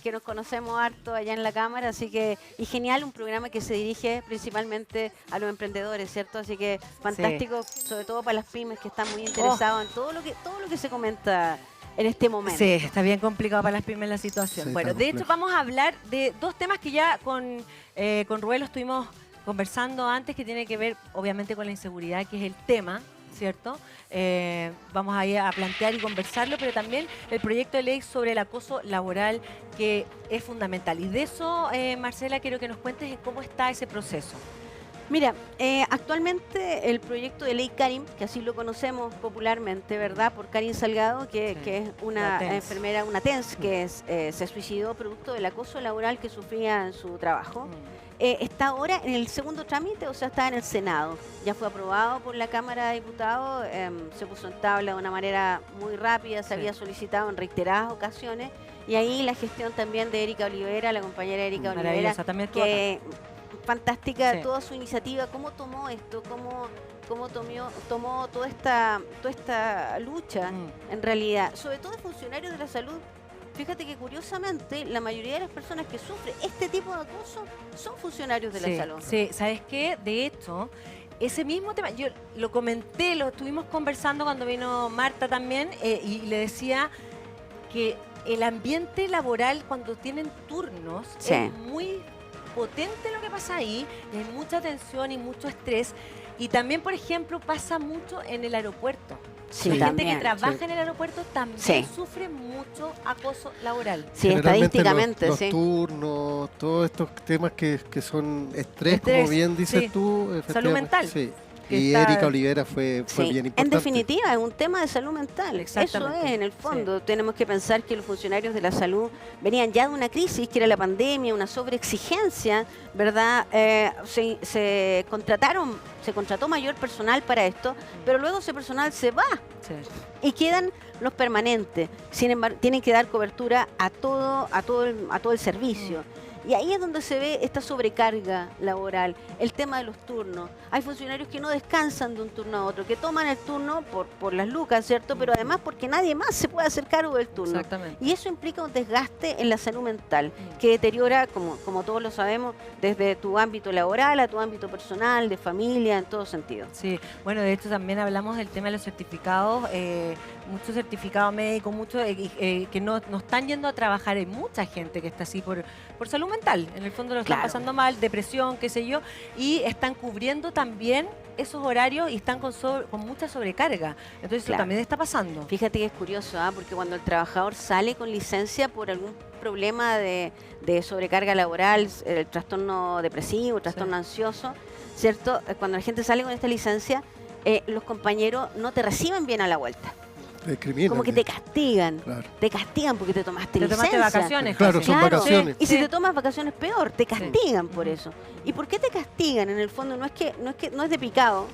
que nos conocemos harto allá en la Cámara, así que, y genial, un programa que se dirige principalmente a los emprendedores, ¿cierto? Así que fantástico, sobre todo para las pymes que están muy interesados en todo lo que se comenta en este momento. Sí, está bien complicado para las pymes la situación. Sí, Bueno, está de hecho complejo. vamos a hablar de dos temas que ya con Rubén lo estuvimos conversando antes, que tiene que ver obviamente con la inseguridad, que es el tema, ¿cierto? Vamos a ir a plantear y conversarlo, pero también el proyecto de ley sobre el acoso laboral, que es fundamental. Y de eso, Marcela, quiero que nos cuentes cómo está ese proceso. Mira, actualmente el proyecto de ley Karin, que así lo conocemos popularmente, ¿verdad? Por Karin Salgado, que es una La TENS. enfermera, una TENS, que se suicidó producto del acoso laboral que sufría en su trabajo. Está ahora en el segundo trámite, o sea, está en el Senado. Ya fue aprobado por la Cámara de Diputados, se puso en tabla de una manera muy rápida, se había solicitado en reiteradas ocasiones. Y ahí la gestión también de Erika Olivera, la compañera Erika Olivera, Maravillosa, también estuvo acá. que fantástica Sí. toda su iniciativa, cómo tomó esto, cómo tomó toda esta lucha, en realidad, sobre todo de funcionarios de la salud. Fíjate que curiosamente la mayoría de las personas que sufren este tipo de acoso son funcionarios de la salud. Sí, ¿sabes qué? De hecho, ese mismo tema, yo lo comenté, lo estuvimos conversando cuando vino Marta también, y le decía que el ambiente laboral cuando tienen turnos Sí. es muy potente lo que pasa ahí, y hay mucha tensión y mucho estrés. Y también, por ejemplo, pasa mucho en el aeropuerto. Sí, La gente también. que trabaja Sí. en el aeropuerto también Sí. sufre mucho acoso laboral. Sí, Generalmente estadísticamente, los sí. turnos, todos estos temas que son estrés, Estrés, como bien dices sí. tú. Salud efectivamente, mental. Sí. Que Y está- Erika Olivera fue Sí, bien en importante. definitiva es un tema de salud mental. Eso Exactamente. es, en el fondo. Tenemos que pensar que los funcionarios de la salud venían ya de una crisis, que era la pandemia, una sobreexigencia, ¿verdad? Se contrató mayor personal para esto, pero luego ese personal se va Sí. y quedan los permanentes. Sin embargo, tienen que dar cobertura a todo el servicio. Y ahí es donde se ve esta sobrecarga laboral, el tema de los turnos. Hay funcionarios que no descansan de un turno a otro, que toman el turno por las lucas, ¿cierto? Pero además porque nadie más se puede hacer cargo del turno. Exactamente. Y eso implica un desgaste en la salud mental, que deteriora, como todos lo sabemos, desde tu ámbito laboral a tu ámbito personal, de familia, en todo sentido. Sí, bueno, de hecho también hablamos del tema de los certificados, muchos certificados médicos, muchos que no están yendo a trabajar. Hay mucha gente que está así por salud mental, mental. En el fondo lo están Claro. pasando mal, depresión, qué sé yo, y están cubriendo también esos horarios y están con mucha sobrecarga. Entonces eso Claro. también está pasando. Fíjate que es curioso, porque cuando el trabajador sale con licencia por algún problema de sobrecarga laboral, el trastorno depresivo, trastorno ansioso, ¿cierto? Cuando la gente sale con esta licencia, los compañeros no te reciben bien a la vuelta. Te discriminan, Como que te castigan. Claro. Te castigan porque te tomaste Te tomaste licencia. vacaciones. Claro, casi. son vacaciones. Y si Sí. te tomas vacaciones peor, te castigan por Ujú. eso. ¿Y por qué te castigan? En el fondo no es de picado,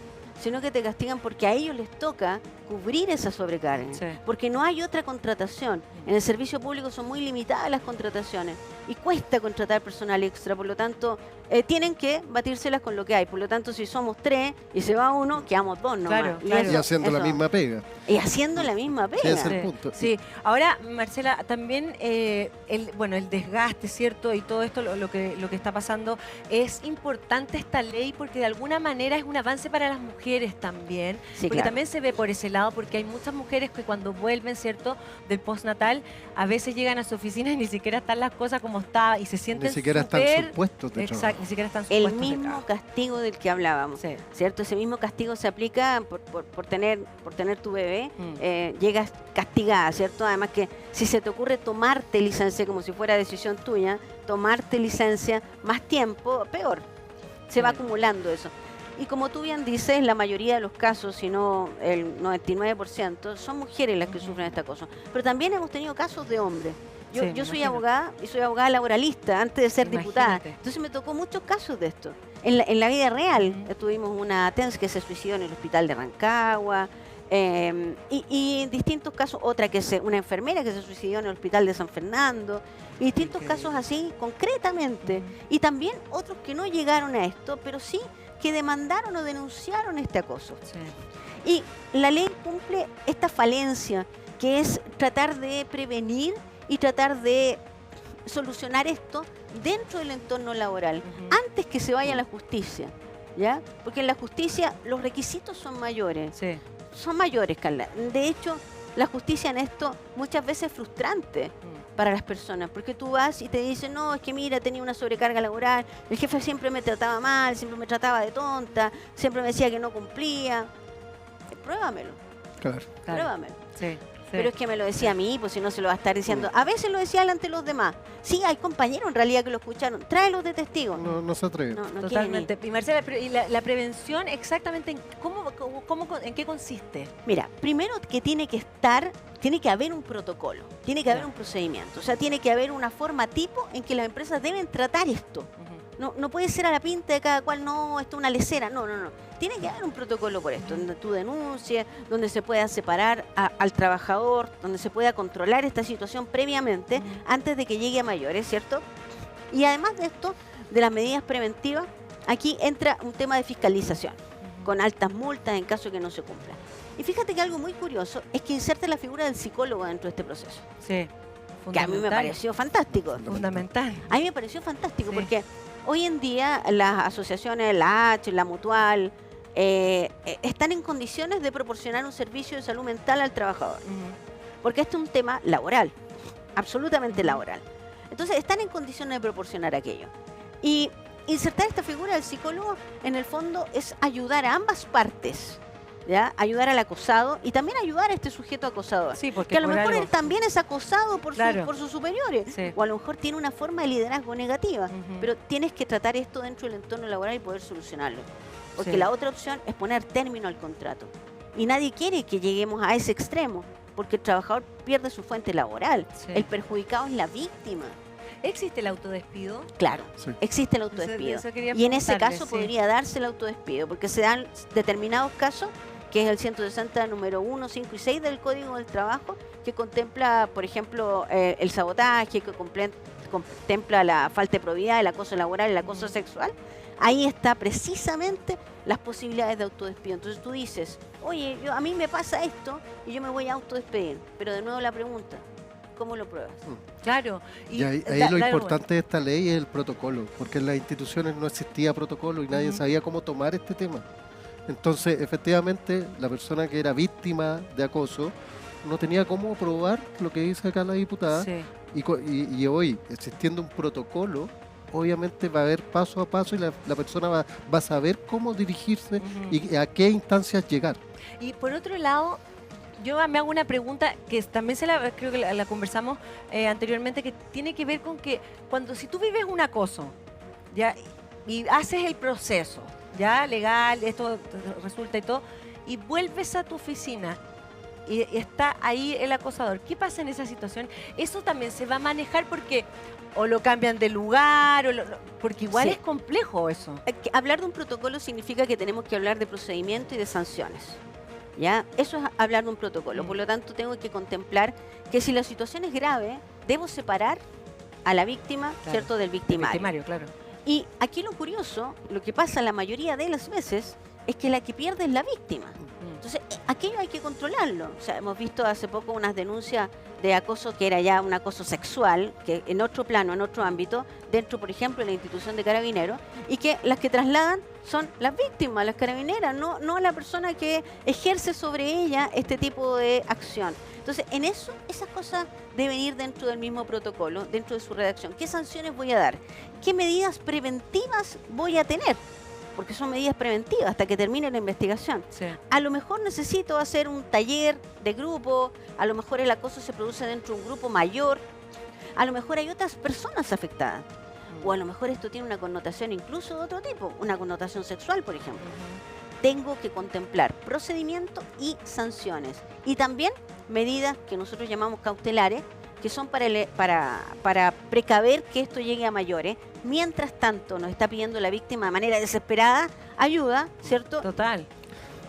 sino que te castigan porque a ellos les toca cubrir esa sobrecarga. Sí. Porque no hay otra contratación. En el servicio público son muy limitadas las contrataciones y cuesta contratar personal extra, por lo tanto tienen que batírselas con lo que hay. Por lo tanto, si somos 3 y se va uno, quedamos 2 nomás. Claro, Y claro. Y haciendo la eso. misma pega. Y haciendo la misma Sí, pega. ese es el Sí, punto. sí. Ahora, Marcela, también el desgaste, ¿cierto? Y todo esto, lo que está pasando, es importante esta ley porque de alguna manera es un avance para las mujeres también. Sí, Porque claro. también se ve por ese lado, porque hay muchas mujeres que cuando vuelven, ¿cierto? Del postnatal, a veces llegan a su oficina y ni siquiera están las cosas como está y se sienten Ni siquiera están súper- sus puestos de Exacto, trabajo. ni siquiera están sus El puestos de mismo trabajo. castigo del que hablábamos. Sí. ¿Cierto? Ese mismo castigo se aplica por tener tu bebé, Mm. llegas castigada, ¿cierto? Además que si se te ocurre tomarte licencia como si fuera decisión tuya, tomarte licencia más tiempo, peor. Se va Sí. acumulando eso. Y como tú bien dices, la mayoría de los casos, si no el 99%, son mujeres las que sufren esta cosa. Pero también hemos tenido casos de hombres. Yo, Sí, me yo soy imagino. abogada y soy abogada laboralista antes de ser diputada. Imagínate. Entonces me tocó muchos casos de esto. En la vida real Ujú. tuvimos una TENS que se suicidó en el hospital de Rancagua y en distintos casos, una enfermera que se suicidó en el hospital de San Fernando y distintos Increíble. casos así concretamente. Ujú. Y también otros que no llegaron a esto, pero sí que demandaron o denunciaron este acoso. Sí. Y la ley cumple esta falencia, que es tratar de prevenir y tratar de solucionar esto dentro del entorno laboral, Ujú. antes que se vaya a la justicia, ¿ya? Porque en la justicia los requisitos son mayores, Carla. De hecho, la justicia en esto muchas veces es frustrante Mm. para las personas, porque tú vas y te dicen, no, es que mira, tenía una sobrecarga laboral, el jefe siempre me trataba mal, siempre me trataba de tonta, siempre me decía que no cumplía. Pruébamelo, Claro. Claro. pruébamelo. Sí. Pero es que me lo decía a mí, pues si no se lo va a estar diciendo. A veces lo decía delante de los demás. Sí, hay compañeros en realidad que lo escucharon. Tráelos de testigos. No se atreve. No, no Totalmente. quieren ir. Y Marcela, pero ¿y la prevención exactamente en qué consiste? Mira, primero que tiene que haber un protocolo, tiene que haber Ya. un procedimiento. O sea, tiene que haber una forma tipo en que las empresas deben tratar esto. Ujú. No puede ser a la pinta de cada cual, no, esto es una lecera. No. Tiene que haber un protocolo por esto, donde tú denuncies, donde se pueda separar al trabajador, donde se pueda controlar esta situación previamente, Ujú. antes de que llegue a mayores, ¿cierto? Y además de esto, de las medidas preventivas, aquí entra un tema de fiscalización, con altas multas en caso de que no se cumpla. Y fíjate que algo muy curioso es que inserta la figura del psicólogo dentro de este proceso, Sí. que a mí me pareció fantástico. Fundamental. A mí me pareció fantástico Sí. porque hoy en día las asociaciones, la H, la Mutual, están en condiciones de proporcionar un servicio de salud mental al trabajador. Ujú. Porque este es un tema laboral, absolutamente laboral. Entonces están en condiciones de proporcionar aquello. Y insertar esta figura del psicólogo, en el fondo, es ayudar a ambas partes, ¿ya? Ayudar al acosado y también ayudar a este sujeto acosador. Sí, porque Que a lo por mejor algo- él también es acosado por, Claro. por sus superiores. Sí. O a lo mejor tiene una forma de liderazgo negativa. Ujú. Pero tienes que tratar esto dentro del entorno laboral y poder solucionarlo. Porque Sí. la otra opción es poner término al contrato. Y nadie quiere que lleguemos a ese extremo, porque el trabajador pierde su fuente laboral. Sí. El perjudicado es la víctima. ¿Existe el autodespido? Claro, Sí. existe el autodespido. Eso quería Y en ese preguntarle, caso sí. podría darse el autodespido, porque se dan determinados casos, que es el 160 número 1, 5 y 6 del Código del Trabajo, que contempla, por ejemplo, el sabotaje, que contempla la falta de probidad, el acoso laboral, el acoso sexual. Ahí está precisamente las posibilidades de autodespido. Entonces tú dices, oye, a mí me pasa esto y yo me voy a autodespedir. Pero de nuevo la pregunta, ¿cómo lo pruebas? Claro. Y ahí lo importante de esta ley es el protocolo, porque en las instituciones no existía protocolo y nadie Ujú. sabía cómo tomar este tema. Entonces, efectivamente, la persona que era víctima de acoso no tenía cómo probar lo que dice acá la diputada. Sí. Y hoy, existiendo un protocolo, obviamente va a haber paso a paso y la persona va a saber cómo dirigirse y a qué instancias llegar. Y por otro lado, yo me hago una pregunta que también creo que la conversamos anteriormente, que tiene que ver con que si tú vives un acoso, ya, y haces el proceso, ya legal, esto resulta y todo, y vuelves a tu oficina y está ahí el acosador, ¿qué pasa en esa situación? Eso también se va a manejar porque o lo cambian de lugar, porque igual es complejo eso. Hablar de un protocolo significa que tenemos que hablar de procedimiento y de sanciones. ¿Ya? Eso es hablar de un protocolo. Por lo tanto, tengo que contemplar que si la situación es grave, debo separar a la víctima, ¿cierto?, del victimario. El victimario, claro. Y aquí lo curioso, lo que pasa la mayoría de las veces, es que la que pierde es la víctima. Entonces, aquello hay que controlarlo. O sea, hemos visto hace poco unas denuncias de acoso que era ya un acoso sexual, que en otro plano, en otro ámbito, dentro, por ejemplo, de la institución de carabineros, y que las que trasladan son las víctimas, las carabineras, no la persona que ejerce sobre ella este tipo de acción. Entonces, en eso, esas cosas deben ir dentro del mismo protocolo, dentro de su redacción. ¿Qué sanciones voy a dar? ¿Qué medidas preventivas voy a tener? Porque son medidas preventivas hasta que termine la investigación. Sí. A lo mejor necesito hacer un taller de grupo, a lo mejor el acoso se produce dentro de un grupo mayor, a lo mejor hay otras personas afectadas, o a lo mejor esto tiene una connotación incluso de otro tipo, una connotación sexual, por ejemplo. Tengo que contemplar procedimiento y sanciones, y también medidas que nosotros llamamos cautelares, que son para precaver que esto llegue a mayores. Mientras tanto, nos está pidiendo la víctima de manera desesperada ayuda, ¿cierto? Total.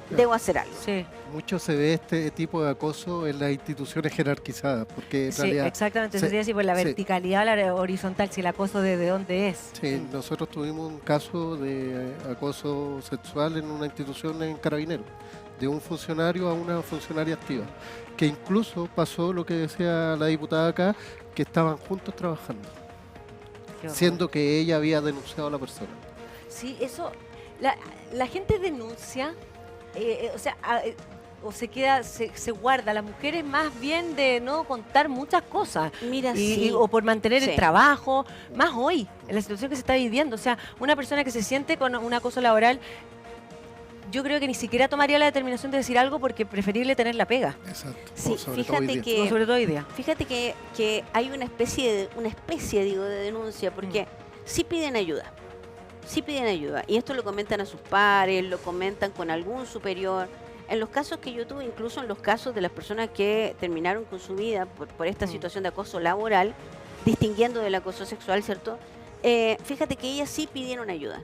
Debo hacer algo. Sí. Mucho se ve este tipo de acoso en las instituciones jerarquizadas, porque en realidad... Exactamente, sería así por la verticalidad o la horizontal, si el acoso desde dónde es. Sí, nosotros tuvimos un caso de acoso sexual en una institución en Carabineros, de un funcionario a una funcionaria activa, que incluso pasó lo que decía la diputada acá, que estaban juntos trabajando, siendo que ella había denunciado a la persona. Sí, eso, la gente denuncia, o se queda, se guarda. Las mujeres más bien de no contar muchas cosas. Mira, o por mantener el trabajo, más hoy, en la situación que se está viviendo. O sea, una persona que se siente con un acoso laboral, yo creo que ni siquiera tomaría la determinación de decir algo porque preferible tener la pega. Exacto. Sí, fíjate que, sobre todo hoy día. Fíjate que hay una especie de denuncia, porque sí piden ayuda. Sí piden ayuda. Y esto lo comentan a sus pares, lo comentan con algún superior. En los casos que yo tuve, incluso en los casos de las personas que terminaron con su vida por esta situación de acoso laboral, distinguiendo del acoso sexual, ¿cierto? Fíjate que ellas sí pidieron ayuda.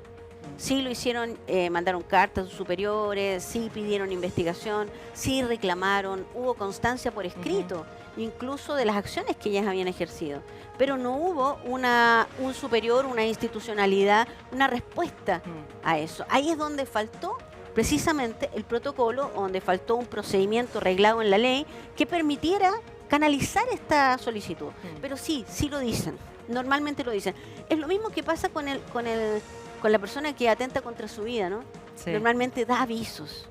Sí lo hicieron, mandaron cartas a sus superiores, sí pidieron investigación, sí reclamaron, hubo constancia por escrito, incluso de las acciones que ellas habían ejercido. Pero no hubo un superior, una institucionalidad, una respuesta a eso. Ahí es donde faltó precisamente el protocolo, donde faltó un procedimiento reglado en la ley que permitiera canalizar esta solicitud. Pero sí lo dicen, normalmente lo dicen. Es lo mismo que pasa con la persona que atenta contra su vida, ¿no? Sí. Normalmente da avisos,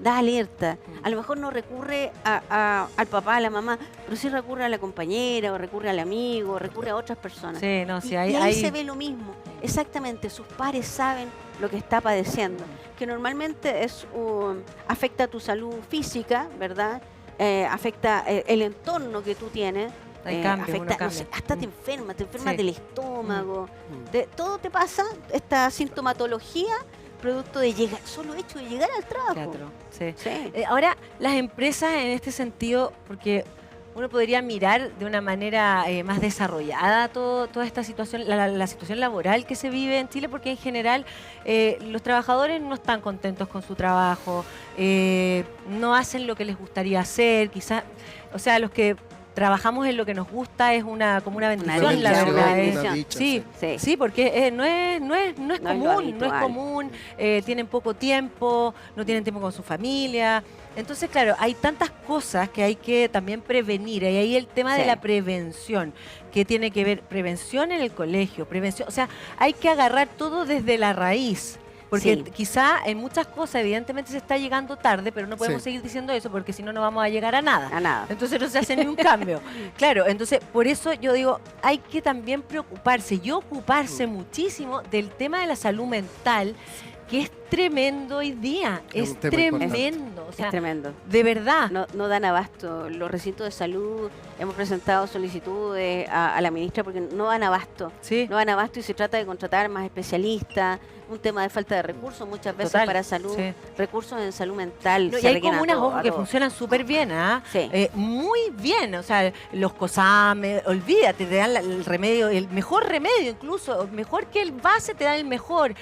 da alerta. A lo mejor no recurre al papá, a la mamá, pero sí recurre a la compañera, o recurre al amigo, o recurre a otras personas. Sí, no, y ahí se ve lo mismo. Exactamente, sus pares saben lo que está padeciendo, que normalmente afecta a tu salud física, ¿verdad? Afecta el entorno que tú tienes. Afecta, no sé, hasta te enfermas del estómago, todo te pasa, esta sintomatología producto de solo hecho de llegar al trabajo. Sí. Ahora, las empresas en este sentido, porque uno podría mirar de una manera más desarrollada toda esta situación, la situación laboral que se vive en Chile, porque en general los trabajadores no están contentos con su trabajo, no hacen lo que les gustaría hacer, quizás, o sea, los que trabajamos en lo que nos gusta es como una bendición, la verdad. Sí, porque no es común, tienen poco tiempo, no tienen tiempo con su familia. Entonces, claro, hay tantas cosas que hay que también prevenir. Y ahí el tema de la prevención, que tiene que ver prevención en el colegio, prevención, o sea, hay que agarrar todo desde la raíz. Porque Sí. quizá en muchas cosas evidentemente se está llegando tarde, pero no podemos seguir diciendo eso porque si no, no vamos a llegar a nada. A nada. Entonces no se hace ni un cambio. Claro, entonces por eso yo digo, hay que también preocuparse y ocuparse muchísimo del tema de la salud mental, que es tremendo hoy día. Es Es un tema importante. tremendo. O sea, Es tremendo. de verdad. No dan abasto. Los recintos de salud, hemos presentado solicitudes a la ministra porque no dan abasto. Sí. No dan abasto y se trata de contratar más especialistas, un tema de falta de recursos muchas veces Total, para salud, sí. recursos en salud mental. No, y se hay requieren a comunas, todo, ojo, a que todo. funcionan súper bien, ¿ah? Sí. Muy bien, o sea, los COSAME, olvídate, te dan el remedio, el mejor remedio incluso, mejor que el base te dan el mejor.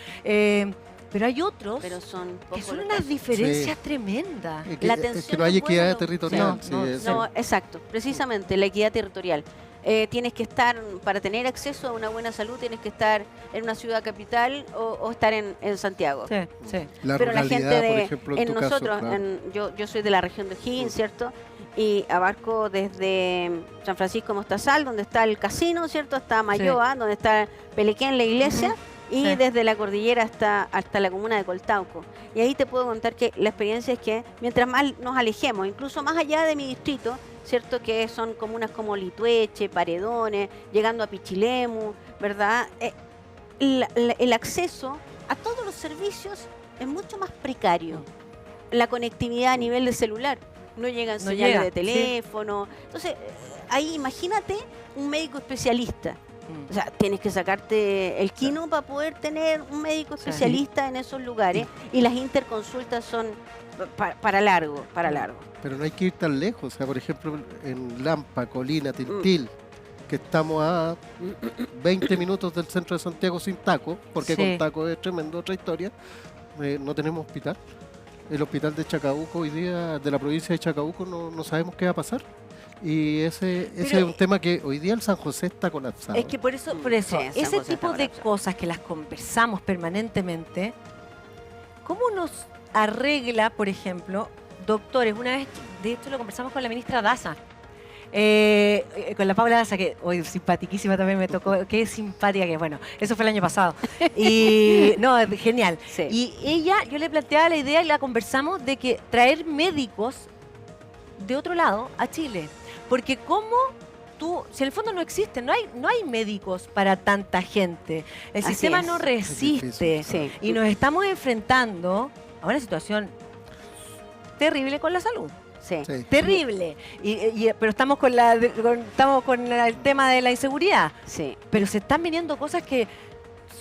Pero hay otros Pero son que pocos son los unas casos. diferencias tremendas. Es que, La es que atención no hay es buena, equidad no. territorial. Sí. sí, No, es- No, exacto, precisamente la equidad territorial. Tienes que estar, para tener acceso a una buena salud, tienes que estar en una ciudad capital o estar en Santiago. Sí, sí. La Pero la ruralidad, gente por de ejemplo, en tu nosotros, caso. Claro. yo soy de la región de O'Higgins, ¿cierto? Y abarco desde San Francisco de Mostazal, donde está el casino, ¿cierto? Hasta Mayoa, donde está Pelequén, la iglesia. Y Sí. desde la cordillera hasta la comuna de Coltauco. Y ahí te puedo contar que la experiencia es que mientras más nos alejemos, incluso más allá de mi distrito, ¿cierto? Que son comunas como Litueche, Paredones, llegando a Pichilemu, ¿verdad? El acceso a todos los servicios es mucho más precario. La conectividad a nivel de celular, no llegan No señales llega, de sí. teléfono. Entonces, ahí imagínate un médico especialista. O sea, tienes que sacarte el quino para poder tener un médico especialista en esos lugares y las interconsultas son para largo, para largo. Pero no hay que ir tan lejos. O sea, por ejemplo, en Lampa, Colina, Tintil, que estamos a 20 minutos del centro de Santiago sin taco, porque Sí. con taco es tremendo, otra historia. No tenemos hospital. El hospital de Chacabuco hoy día, de la provincia de Chacabuco, no sabemos qué va a pasar. Y ese es un tema que hoy día el San José está colapsado. Es que por eso, Sí, San ese José tipo está de colapsado. cosas que las conversamos permanentemente, ¿cómo nos arregla, por ejemplo, doctores? Una vez, de hecho, lo conversamos con la ministra Daza, con la Paula Daza, que hoy simpatiquísima también me tocó, qué simpática que, bueno, eso fue el año pasado. Y, no, genial. Sí. Y ella, yo le planteaba la idea y la conversamos de que traer médicos de otro lado a Chile. Porque cómo tú, si en el fondo no existe, no hay médicos para tanta gente. El Así sistema es. no Es resiste. difícil. Sí. Y nos estamos enfrentando a una situación terrible con la salud. Sí. Sí. Terrible. Pero estamos estamos con el tema de la inseguridad. Sí. Pero se están viniendo cosas que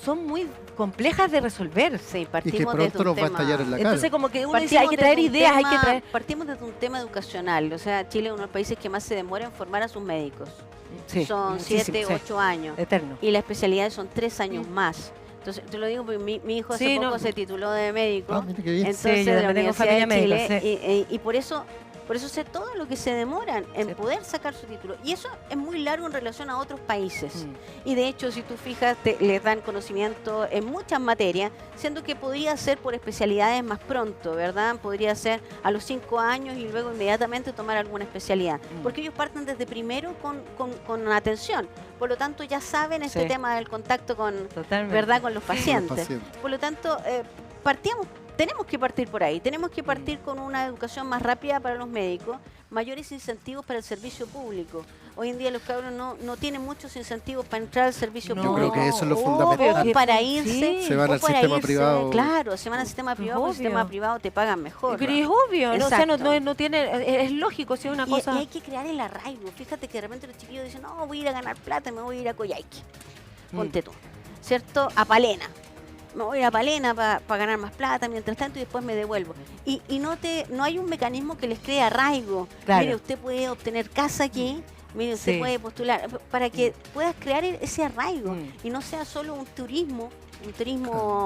son muy complejas de resolver. Sí, Y que partimos desde pronto un nos va a tema. estallar en la cara. Entonces como que uno dice, Partimos hay que traer desde un ideas, hay tema- que traer... Partimos desde un tema educacional. O sea, Chile es uno de los países que más se demora en formar a sus médicos. Sí, Son muchísimo, 7, sí. 8 años. Eterno. Y las especialidades son 3 años más. Entonces, te lo digo porque mi hijo hace Sí, poco no. se tituló de médico. Ah, mira qué bien. Entonces, Sí, yo de la también tengo Universidad de familia Chile. médica, Y por eso sé todo lo que se demoran en Sí. poder sacar su título. Y eso es muy largo en relación a otros países. Mm. Y de hecho, si tú fijas, les dan conocimiento en muchas materias, siendo que podría ser por especialidades más pronto, ¿verdad? Podría ser a los 5 años y luego inmediatamente tomar alguna especialidad. Mm. Porque ellos parten desde primero con atención. Por lo tanto, ya saben este Sí. tema del contacto con, Totalmente. ¿verdad? Con los Los pacientes. pacientes. Por lo tanto, tenemos que partir por ahí, tenemos que partir con una educación más rápida para los médicos, mayores incentivos para el servicio público. Hoy en día los cabros no tienen muchos incentivos para entrar al servicio No, Yo creo que eso es lo obvio fundamental. que o para sí. irse, Se van o al para sistema irse, privado. claro, se van al sistema privado, porque el obvio. sistema privado te pagan mejor. Pero es obvio, ¿no? O sea, Exacto. no tiene, es lógico, si es una Y cosa... hay que crear el arraigo. Fíjate que de repente los chiquillos dicen, no, voy a ir a ganar plata, me voy a ir a Coyhaique. Ponte tú, ¿cierto? A Palena. Me voy a ir a Palena para ganar más plata mientras tanto y después me devuelvo. Y no hay un mecanismo que les cree arraigo. Claro. Mire, usted puede obtener casa aquí, mire, usted Sí. puede postular, para que puedas crear ese arraigo Mm. y no sea solo un turismo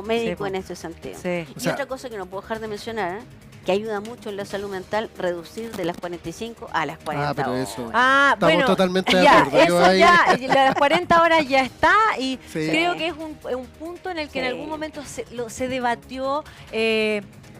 médico po. en ese sentido. Sí. O Y sea- otra cosa que no puedo dejar de mencionar, que ayuda mucho en la salud mental, reducir de las 45 a las 40 pero horas. eso- Ah, Estamos bueno, totalmente de ya, acuerdo. Yo eso ahí- ya, las 40 horas ya está y Sí. creo que es un punto en el que en Sí. algún momento se debatió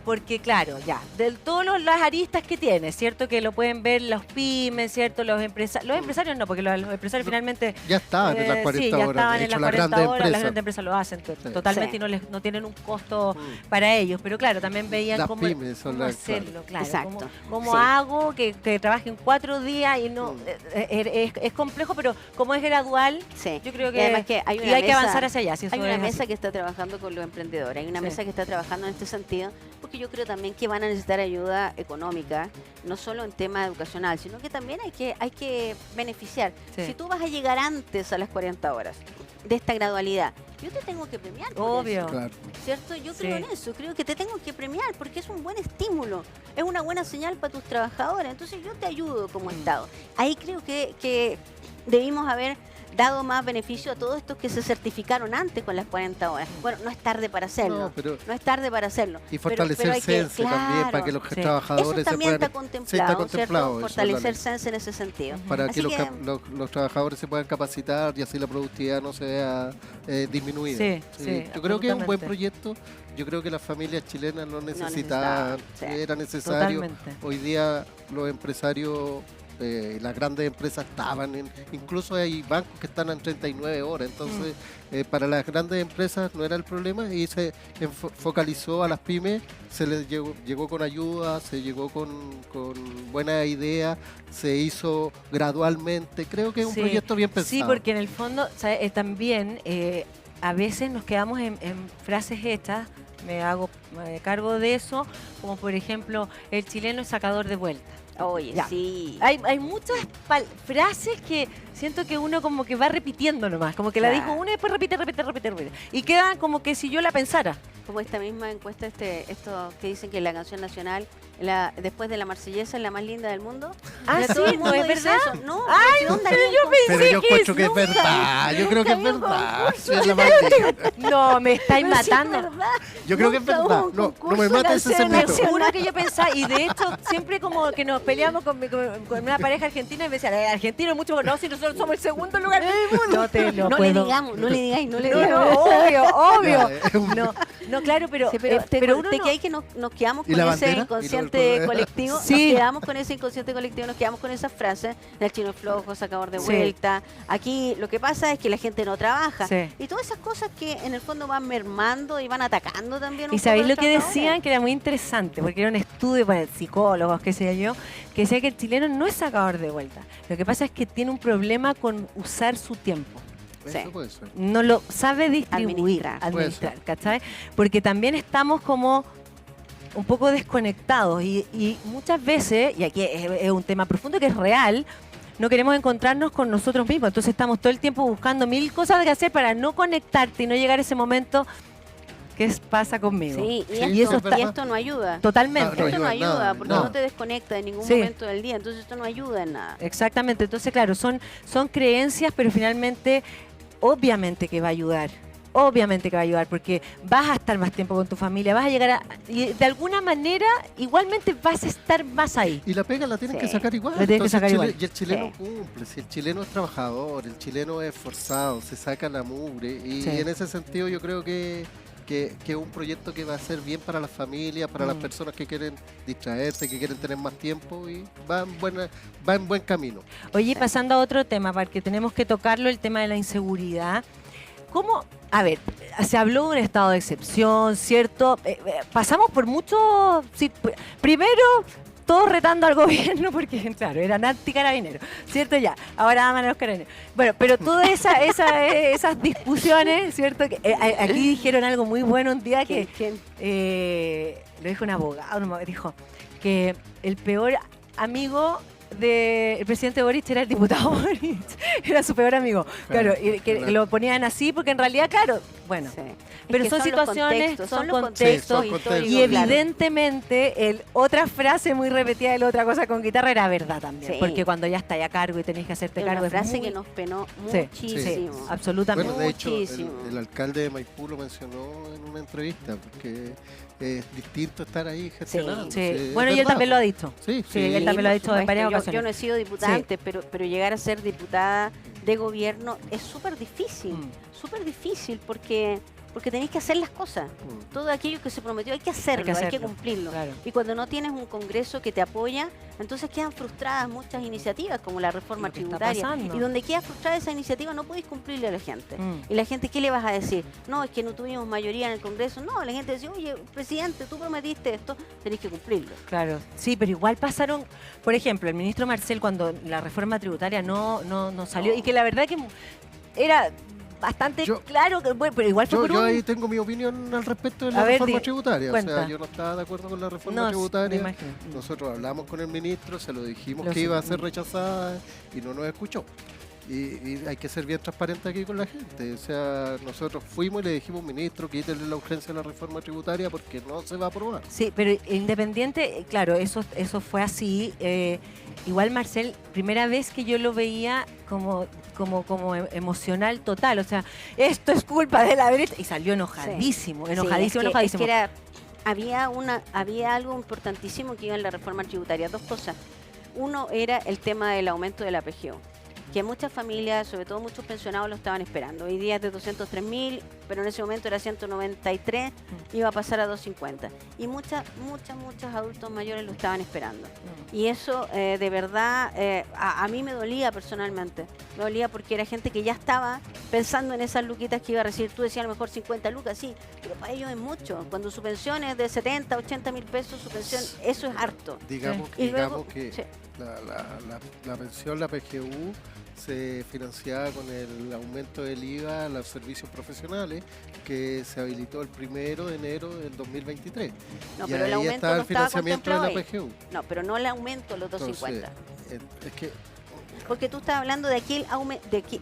porque claro, ya, de todas las aristas que tiene, ¿cierto? Que lo pueden ver los pymes, ¿cierto? Los empresarios no, porque los empresarios finalmente... Ya estaban en las 40 sí, ya horas. estaban De en hecho, las 40 horas, las empresas. grandes empresas lo hacen totalmente Sí. y no tienen un costo para ellos. Pero claro, también veían Las cómo, pymes son cómo las- hacerlo, claro. Exacto. Cómo Sí. hago que trabajen 4 días y no... es complejo, pero como es gradual, Sí. yo creo Y que, además que hay y una hay que mesa- avanzar hacia allá. Si eso Hay una es mesa así. que está trabajando con los emprendedores, hay una Sí. mesa que está trabajando en este sentido, porque yo creo también que van a necesitar ayuda económica, no solo en tema educacional, sino que también hay que beneficiar. Sí. Si tú vas a llegar antes a las 40 horas de esta gradualidad, yo te tengo que premiar por Obvio. eso, Claro. ¿cierto? Yo creo Sí. en eso, creo que te tengo que premiar porque es un buen estímulo, es una buena señal para tus trabajadores, entonces yo te ayudo como Estado. Ahí creo que debimos haber dado más beneficio a todos estos que se certificaron antes con las 40 horas. Bueno, no es tarde para hacerlo. No, pero- No es tarde para hacerlo. Y Pero- fortalecer pero hay que- Sense también para que los Sí. trabajadores Eso se también puedan... está Sí, contemplado, está contemplado ¿cierto? eso, Fortalecer Lali. Sense en ese sentido. Para Así que los, que- cap- los trabajadores se puedan capacitar y así la productividad no se vea disminuida. Sí, sí, Yo creo que es un buen absolutamente. proyecto. Yo creo que las familias chilenas lo necesitaban. necesitaban, sí. Era necesario. Totalmente. Hoy día los empresarios, las grandes empresas estaban incluso hay bancos que están en 39 horas. Entonces, para las grandes empresas no era el problema y se focalizó a las pymes, se les llegó con ayuda, se llegó con buena idea, se hizo gradualmente. Creo que es un Sí. proyecto bien pensado. Sí, porque en el fondo ¿sabes? También a veces nos quedamos en frases hechas, me hago cargo de eso, como por ejemplo, el chileno es sacador de vuelta. Oye, Ya. sí. Hay muchas frases que siento que uno como que va repitiendo nomás, como que la Claro. dijo una y después repite. Y quedan como que si yo la pensara. Como esta misma encuesta, esto que dicen que la canción nacional, después de la Marsellesa, es la más linda del mundo. Ah, Ya sí, todo el ¿no mundo es dice verdad? eso. No, Ay, ¿dónde pero había yo un Pero yo que encuentro es que es nunca, verdad. Yo creo que es nunca había un verdad. concurso. Sí, es la más linda. No, me estáis Pero sí es matando. verdad. Yo creo que es Nunca verdad. hubo un No me concurso mates ese nacional. Te mito. juro que yo pensaba, y de hecho, siempre como que nos peleamos con una pareja argentina y me decían, argentino mucho, no, si nosotros somos el segundo lugar del mundo. No te lo No le puedo. digamos, no le digáis, no le No, digamos. obvio. Ya, es un- No, claro, pero, Sí, pero pero uno te no- que hay que nos quedamos ¿Y con la ese bandera? inconsciente ¿Y lo- colectivo, Sí. nos quedamos con ese inconsciente colectivo, nos quedamos con esas frases del chino flojo, sacador de Sí. vuelta. Aquí lo que pasa es que la gente no trabaja. Sí. Y todas esas cosas que en el fondo van mermando y van atacando también. un Y poco sabéis a lo los que trabajadores. decían, que era muy interesante, porque era un estudio para psicólogos, qué sé yo, que decía que el chileno no es sacador de vuelta. Lo que pasa es que tiene un problema con usar su tiempo. Sí. Eso puede ser. No lo sabe distribuir, Administrar. ¿cachai? Porque también estamos como un poco desconectados y muchas veces, y aquí es un tema profundo que es real, no queremos encontrarnos con nosotros mismos. Entonces estamos todo el tiempo buscando mil cosas que hacer para no conectarte y no llegar a ese momento que pasa conmigo. Sí, Sí, y, eso es verdad. esto no ayuda. Totalmente. No Esto no ayuda en ayuda nada, porque no. no te desconecta en ningún Sí. momento del día. Entonces esto no ayuda en nada. Exactamente. Entonces, claro, son creencias, pero finalmente, obviamente que va a ayudar. Obviamente que va a ayudar, porque vas a estar más tiempo con tu familia, vas a llegar a... Y de alguna manera, igualmente vas a estar más ahí. Y la pega la tienes Sí. que sacar igual. La tienes que Entonces, sacar igual. Y el chileno Sí. cumple. Si el chileno es trabajador, el chileno es esforzado, se saca la mugre. Y Sí. en ese sentido yo creo que es un proyecto que va a ser bien para las familias, para las personas que quieren distraerse, que quieren tener más tiempo y va en buen camino. Oye, pasando a otro tema, porque tenemos que tocarlo, el tema de la inseguridad. ¿Cómo? A ver, se habló de un estado de excepción, ¿cierto? Pasamos por muchos... Sí, primero, todos retando al gobierno, porque, claro, eran anticarabineros, ¿cierto? Ya, ahora aman a los carabineros. Bueno, pero todas esas discusiones, ¿cierto? Aquí dijeron algo muy bueno un día que... ¿Quién? Lo dijo un abogado, dijo que el peor amigo del presidente Boric era el diputado Boric, era su peor amigo. Claro, y que claro. lo ponían así porque en realidad, claro, bueno, Sí. pero Es que son los situaciones, contextos, son los contextos, Sí, son contextos. y claro. evidentemente otra frase muy repetida de la otra cosa con guitarra era verdad también, Sí. porque cuando ya estáis a cargo y tenéis que hacerte Es cargo una es frase muy- que nos penó Sí, muchísimo. sí, absolutamente. Bueno, de hecho, Muchísimo. el alcalde de Maipú lo mencionó en una entrevista, porque es distinto estar ahí gestionando. Sí. es Bueno, y él verdad, también lo ha po. dicho. Sí, Sí, él Sí, también lo ha por dicho en supuesto. varias Yo ocasiones. no he sido diputada Sí. antes, pero llegar a ser diputada de gobierno es súper difícil. Mm. Súper difícil porque porque tenéis que hacer las cosas. Todo aquello que se prometió hay que hacerlo, hay que cumplirlo. Claro. Y cuando no tienes un Congreso que te apoya, entonces quedan frustradas muchas iniciativas como la reforma tributaria. Y donde queda frustrada esa iniciativa no podéis cumplirle a la gente. Y la gente, ¿qué le vas a decir? No, es que no tuvimos mayoría en el Congreso. No, la gente dice, oye, presidente, tú prometiste esto, tenéis que cumplirlo. Claro, sí, pero igual pasaron, por ejemplo, el ministro Marcel cuando la reforma tributaria no salió, y que la verdad que era bastante claro, que, bueno, pero igual fue yo ahí tengo mi opinión al respecto de la reforma tributaria. Cuenta. O sea, yo no estaba de acuerdo con la reforma tributaria. Nosotros hablamos con el ministro, se lo dijimos que iba a ser rechazada y no nos escuchó. Y hay que ser bien transparente aquí con la gente. O sea, nosotros fuimos y le dijimos, ministro, quítele la urgencia a la reforma tributaria porque no se va a aprobar. Sí, pero independiente, claro, eso fue así. Igual Marcel, primera vez que yo lo veía como emocional total. O sea, esto es culpa de la derecha. Y salió enojadísimo, enojadísimo. Es que había algo importantísimo que iba en la reforma tributaria. Dos cosas. Uno era el tema del aumento de la PGU, que muchas familias, sobre todo muchos pensionados, lo estaban esperando. Hoy día es de 203.000, pero en ese momento era 193, iba a pasar a 250. Y muchos adultos mayores lo estaban esperando. Y eso, de verdad, a mí me dolía personalmente. Me dolía porque era gente que ya estaba pensando en esas luquitas que iba a recibir. Tú decías a lo mejor 50 lucas, sí, pero para ellos es mucho. Cuando su pensión es de 70, 80 mil pesos, su pensión, eso es harto. Digamos que la pensión, la PGU, se financiaba con el aumento del IVA a los servicios profesionales que se habilitó el 1 de enero del 2023. No, y pero ahí el aumento estaba no el financiamiento de la ahí. PGU. No, pero no el aumento de los 250. Es que porque tú estás hablando de aquel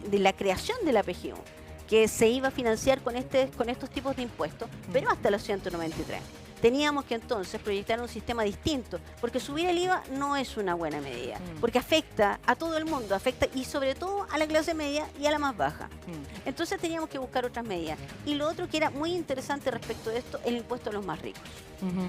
de la creación de la PGU, que se iba a financiar con estos tipos de impuestos, pero hasta los 193. Teníamos que entonces proyectar un sistema distinto, porque subir el IVA no es una buena medida, porque afecta a todo el mundo, afecta y sobre todo a la clase media y a la más baja. Entonces teníamos que buscar otras medidas. Y lo otro que era muy interesante respecto de esto, el impuesto a los más ricos.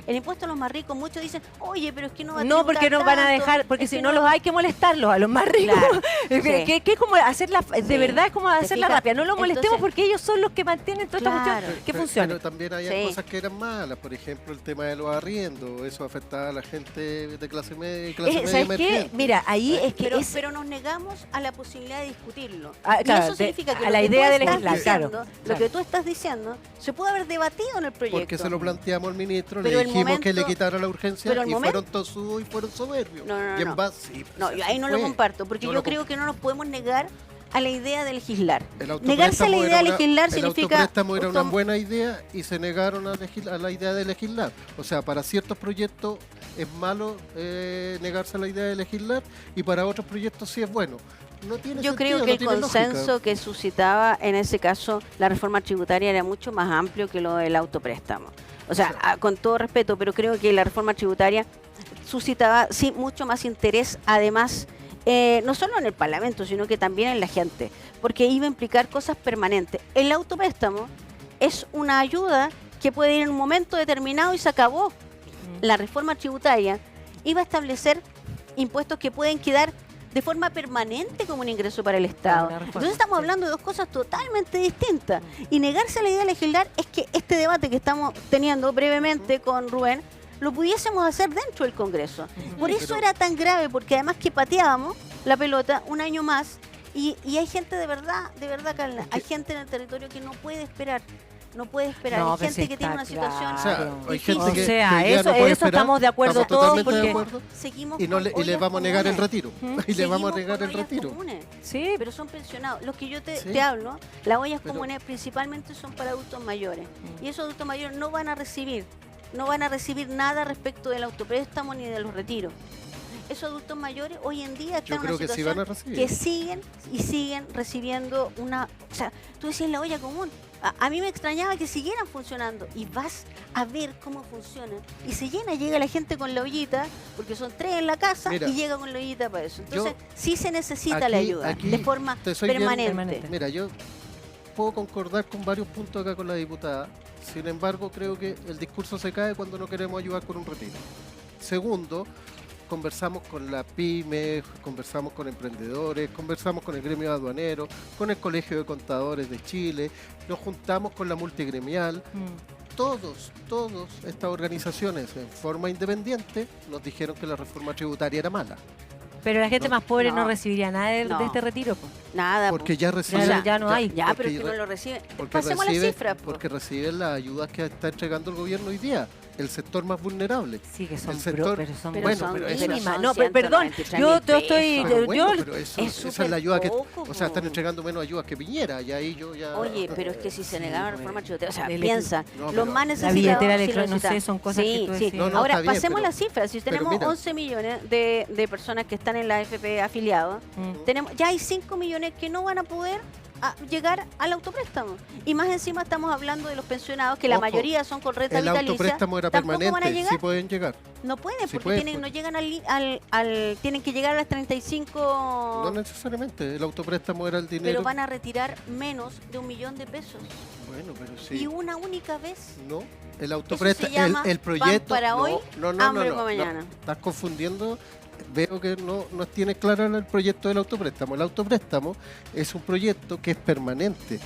El impuesto a los más ricos, muchos dicen, oye, pero es que no va a No, porque no van a dejar, porque si no los hay que molestarlos a los más ricos. Claro, que es como hacerla, de verdad es como hacerla rápida. No los molestemos. Entonces, porque ellos son los que mantienen toda esta cuestión que funciona. Pero también hay cosas que eran malas, por ejemplo, el tema de los arriendos, eso afectaba a la gente de clase media y clase media emergente. Mira, ahí es que pero nos negamos a la posibilidad de discutirlo. Claro, y eso significa que a la idea de legislar, lo que tú estás diciendo se puede haber debatido en el proyecto. Porque se lo planteamos al ministro, le dijimos que le quitara la urgencia y fueron tosudos y fueron soberbios. No, yo ahí no lo comparto, porque yo creo que no nos podemos negar a la idea de legislar. Negarse a la idea de legislar significa... El autopréstamo era una buena idea y se negaron a la idea de legislar. O sea, para ciertos proyectos es malo negarse a la idea de legislar y para otros proyectos sí es bueno. Yo creo que el consenso que suscitaba en ese caso la reforma tributaria era mucho más amplio que lo del autopréstamo. O sea, con todo respeto, pero creo que la reforma tributaria suscitaba sí mucho más interés, además, no solo en el Parlamento, sino que también en la gente, porque iba a implicar cosas permanentes. El autopréstamo es una ayuda que puede ir en un momento determinado y se acabó. La reforma tributaria iba a establecer impuestos que pueden quedar de forma permanente como un ingreso para el Estado. Entonces estamos hablando de dos cosas totalmente distintas. Y negarse a la idea de legislar es que este debate que estamos teniendo brevemente con Rubén, lo pudiésemos hacer dentro del Congreso. Por eso era tan grave, porque además que pateábamos la pelota un año más y hay gente de verdad, Carla, hay gente en el territorio que no puede esperar. No puede esperar. No, hay gente que tiene una situación difícil. Eso estamos de acuerdo todos, porque seguimos y le vamos a negar el retiro. Y le vamos a negar el retiro. Sí, pero son pensionados. Los que yo te hablo, las ollas comunes principalmente son para adultos mayores. Y esos adultos mayores no van a recibir nada respecto del autopréstamo ni de los retiros. Esos adultos mayores hoy en día están en una situación que siguen recibiendo una... O sea, tú decías la olla común. A mí me extrañaba que siguieran funcionando y vas a ver cómo funcionan. Y se llena, llega la gente con la ollita, porque son 3 en la casa y llega con la ollita para eso. Entonces, sí se necesita la ayuda de forma permanente. Mira, yo puedo concordar con varios puntos acá con la diputada. Sin embargo, creo que el discurso se cae cuando no queremos ayudar con un retiro. Segundo, conversamos con la PYME, conversamos con emprendedores, conversamos con el gremio aduanero, con el Colegio de Contadores de Chile, nos juntamos con la multigremial. Todas estas organizaciones en forma independiente nos dijeron que la reforma tributaria era mala. Pero la gente más pobre no No. recibiría nada de No. este retiro. Po. Nada. Porque pues. ya reciben... Ya no hay. Ya, porque pero es que no lo reciben. porque Pasemos las reciben- cifras. pues. Porque reciben las ayudas que está entregando el gobierno hoy día, el sector más vulnerable. Sí, que son El sector- pero son Pero bueno, son- pero pero mínimas. son No, perdón, 193.000 yo te estoy... pesos. Pero yo- bueno, yo- pero eso, es esa es la ayuda que... superpoco, O sea, están po. entregando menos ayudas que Piñera, y ahí yo ya... Oye, pero es que si se negaba la reforma tributaria, o sea, El- piensa, No, los pero- más La necesitados... billetera sí lo electrónica, no sé, necesitan. son cosas Sí, que tú sí. decías. No, no, Ahora, está bien, pasemos pero- las cifras. Si pero tenemos mira. 11 millones de personas que están en la AFP afiliados, ya hay 5 millones que no van a poder llegar al autopréstamo. Y más encima estamos hablando de los pensionados, que la Ojo, mayoría son con renta El vitalicia. autopréstamo era tampoco van a permanente, llegar. sí pueden llegar. No pueden, Sí porque pueden, tienen, pues. no llegan tienen que llegar a las 35... No necesariamente, el autopréstamo era el dinero. pero van a retirar menos de 1 millón de pesos. Bueno, pero Y sí. una única vez. No, el Eso autopréstamo, se llama el proyecto... pan para no, hoy, no, hambre para mañana. estás confundiendo. Veo que no tienes claro el proyecto del autopréstamo. El autopréstamo es un proyecto que es permanente,